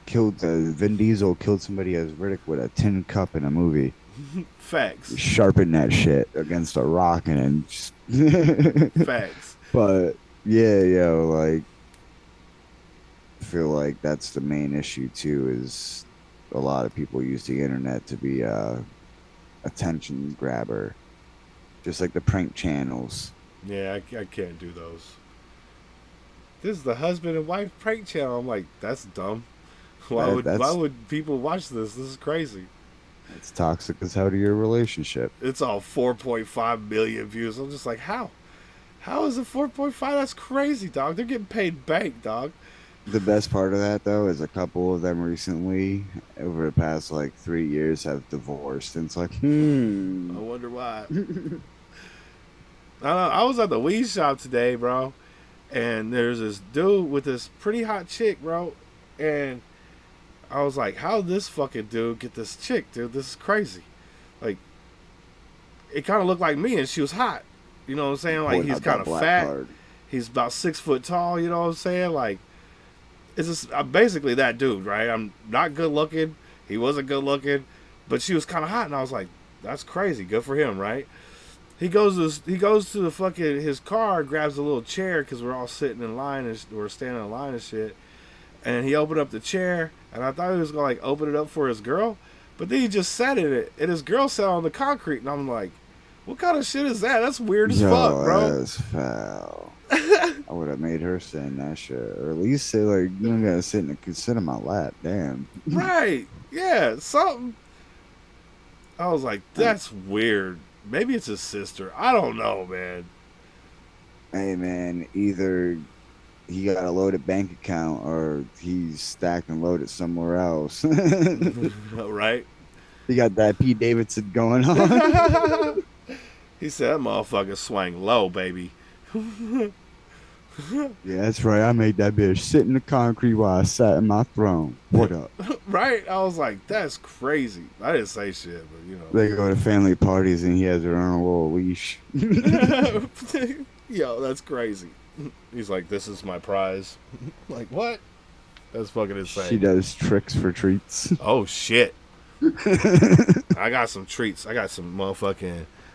killed Vin Diesel killed somebody as Riddick with a tin cup in a movie. Facts. Sharpen that shit against a rock and just Facts. But yeah, like I feel like that's the main issue too. Is a lot of people use the internet to be a attention grabber, just like the prank channels. Yeah, I can't do those. This is the husband and wife prank channel. I'm like, that's dumb. Why would people watch this? This is crazy. It's toxic as hell to your relationship. It's all 4.5 million views. I'm just like, how? How is it 4.5? That's crazy, dog. They're getting paid bank, dog. The best part of that, though, is a couple of them recently, over the past like 3 years, have divorced. And it's like, I wonder why. I was at the weed shop today, bro, and there's this dude with this pretty hot chick, bro, and I was like, how did this fucking dude get this chick, dude? This is crazy. Like, it kind of looked like me, and she was hot. You know what I'm saying? Like, he's kind of fat. card. He's about 6 foot tall. You know what I'm saying? Like, it's just I'm basically that dude, right? I'm not good looking. He wasn't good looking, but she was kind of hot, and I was like, that's crazy. Good for him, right? He goes to the fucking his car, grabs a little chair because we're all sitting in line and we're standing in line and shit. And he opened up the chair, and I thought he was gonna like open it up for his girl, but then he just sat in it, and his girl sat on the concrete, and I'm like, what kind of shit is that? That's weird as fuck, bro. That's foul. I would have made her sit in that shit, or at least say like, you don't gotta sit in my lap. Damn. Right? Yeah, something. I was like, that's weird. Maybe it's his sister. I don't know, man. Hey, man, either he got a loaded bank account or he's stacked and loaded somewhere else. Right? He got that Pete Davidson going on. He said that motherfucker swang low, baby. Yeah, that's right. I made that bitch sit in the concrete while I sat in my throne. What up? Right? I was like, that's crazy. I didn't say shit, but you know. They go to family parties and he has her on a little leash. Yo, that's crazy. He's like, this is my prize. Like, what? That's fucking insane. She does tricks for treats. Oh, shit. I got some treats. I got some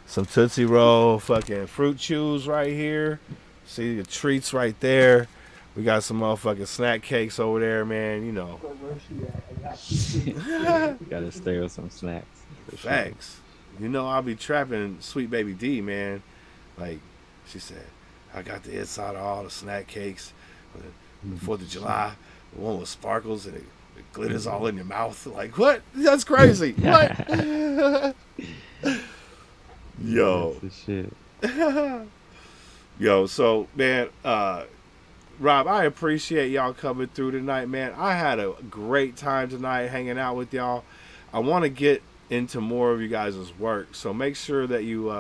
Tootsie Roll fucking fruit chews right here. See the treats right there. We got some motherfucking snack cakes over there, man. You know. Gotta stay with some snacks. Facts. You know, I'll be trapping Sweet Baby D, man. Like, she said, I got the inside of all the snack cakes. The 4th of July, the one with sparkles and it glitters all in your mouth. Like, what? That's crazy. What? Yo. That's the shit. Yo, so, man, Rob, I appreciate y'all coming through tonight, man. I had a great time tonight hanging out with y'all. I want to get into more of you guys' work, so make sure that you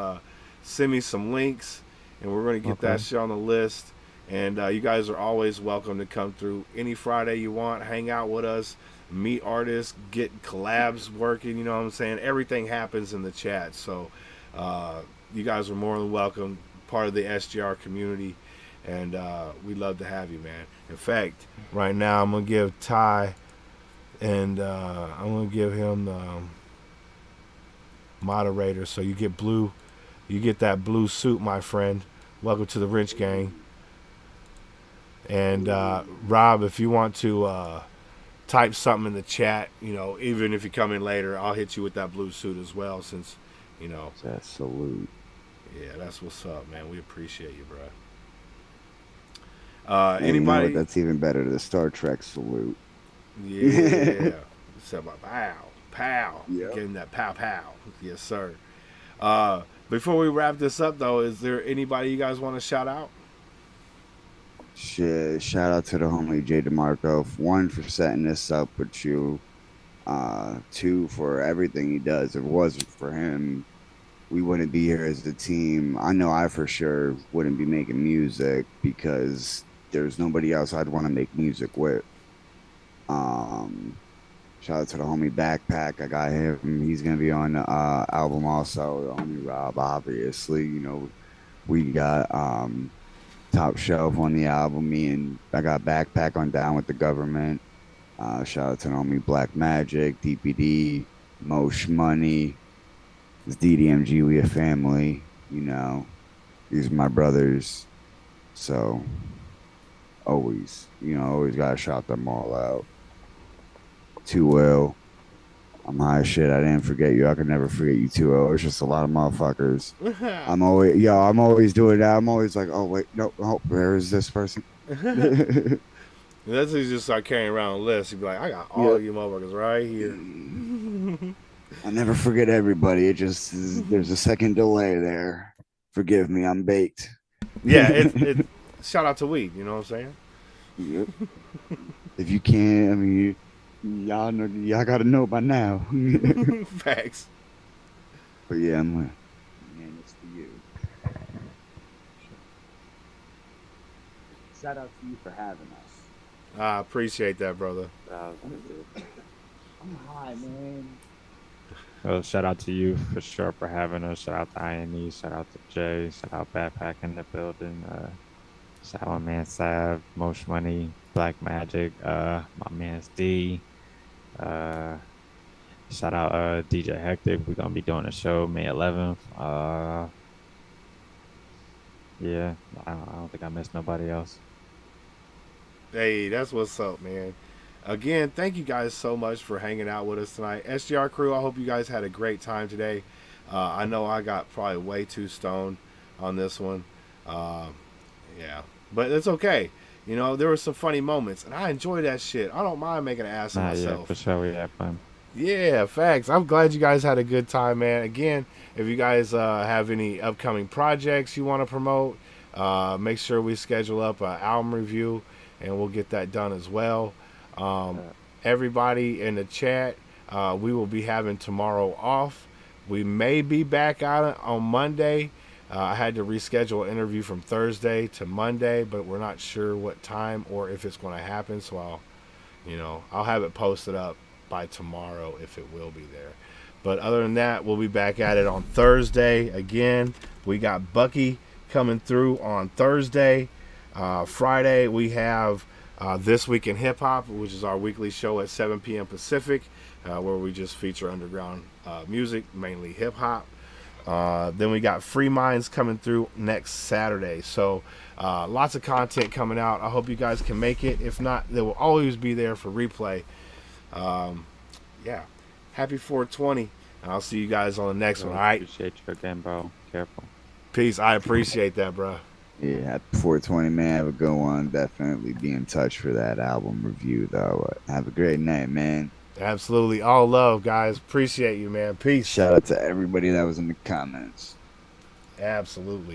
send me some links, and we're going to get that shit on the list. And you guys are always welcome to come through any Friday you want, hang out with us, meet artists, get collabs working, you know what I'm saying? Everything happens in the chat, so you guys are more than welcome, part of the SGR community, and we'd love to have you, man. In fact, right now I'm going to give Ty, and I'm going to give him the moderator, so you get that blue suit, my friend. Welcome to the Wrench Gang. And Rob, if you want to type something in the chat, you know, even if you come in later, I'll hit you with that blue suit as well, since, you know. That salute. Yeah, that's what's up, man. We appreciate you, bro. Anybody? You know what? That's even better. The Star Trek salute. Yeah. Said about pow, pow. Yep. Getting that pow, pow. Yes, sir. Before we wrap this up, though, is there anybody you guys want to shout out? Shit, shout out to the homie Jay DeMarco. 1, for setting this up with you. 2, for everything he does. If it wasn't for him, we wouldn't be here as a team. I know I for sure wouldn't be making music because there's nobody else I'd want to make music with. Shout out to the homie Backpack. I got him. He's going to be on the album also. The homie Rob, obviously. You know, we got Top Shelf on the album. I got Backpack on Down with the Government. Shout out to the homie Black Magic, DPD, Mosh Money. It's DDMG, we a family, you know. These are my brothers. So, always gotta shout them all out. Too Ill. I'm high as shit. I didn't forget you. I could never forget you, Too Ill. It's just a lot of motherfuckers. I'm always doing that. I'm always like, oh, wait, no, where is this person? That's when you just start carrying around a list. You'd be like, I got all of you motherfuckers right here. I never forget everybody. It just there's a second delay there. Forgive me, I'm baked. Yeah, shout out to Weed. You know what I'm saying? Yep. If you can't, I mean, y'all got to know by now. Facts. But yeah, man, it's to you. Shout out to you for having us. I appreciate that, brother. I'm high, man. Well, shout out to you for sure for having us. Shout out to INE. Shout out to Jay. Shout out Backpack in the building. Shout out my man S.A.V, Mosh Money, Black Magic, my man's D. Shout out DJ Hectic. We're gonna be doing a show May 11th. Yeah, I don't think I missed nobody else. Hey, that's what's up, man. Again, thank you guys so much for hanging out with us tonight. SGR crew, I hope you guys had a great time today. I know I got probably way too stoned on this one. Uh, yeah, but it's okay. You know, there were some funny moments, and I enjoy that shit. I don't mind making an ass of Nah, yeah, myself. for sure we had fun. Yeah, facts. I'm glad you guys had a good time, man. Again, if you guys have any upcoming projects you want to promote, make sure we schedule up an album review, and we'll get that done as well. Everybody in the chat, we will be having tomorrow off. We may be back out on Monday. I had to reschedule an interview from Thursday to Monday, but we're not sure what time or if it's going to happen. So I'll have it posted up by tomorrow if it will be there. But other than that, we'll be back at it on Thursday again. We got Bucky coming through on Thursday. Friday we have This Week in Hip Hop, which is our weekly show at 7 p.m. Pacific, where we just feature underground music, mainly hip hop. Then we got Free Minds coming through next Saturday. So lots of content coming out. I hope you guys can make it. If not, they will always be there for replay. Yeah. Happy 420. And I'll see you guys on the next one. All right. Appreciate you again, bro. Careful. Peace. I appreciate that, bro. Yeah, happy 420, man. Have a good one. Definitely be in touch for that album review, though. Have a great night, man. Absolutely. All love, guys. Appreciate you, man. Peace. Shout out to everybody that was in the comments. Absolutely.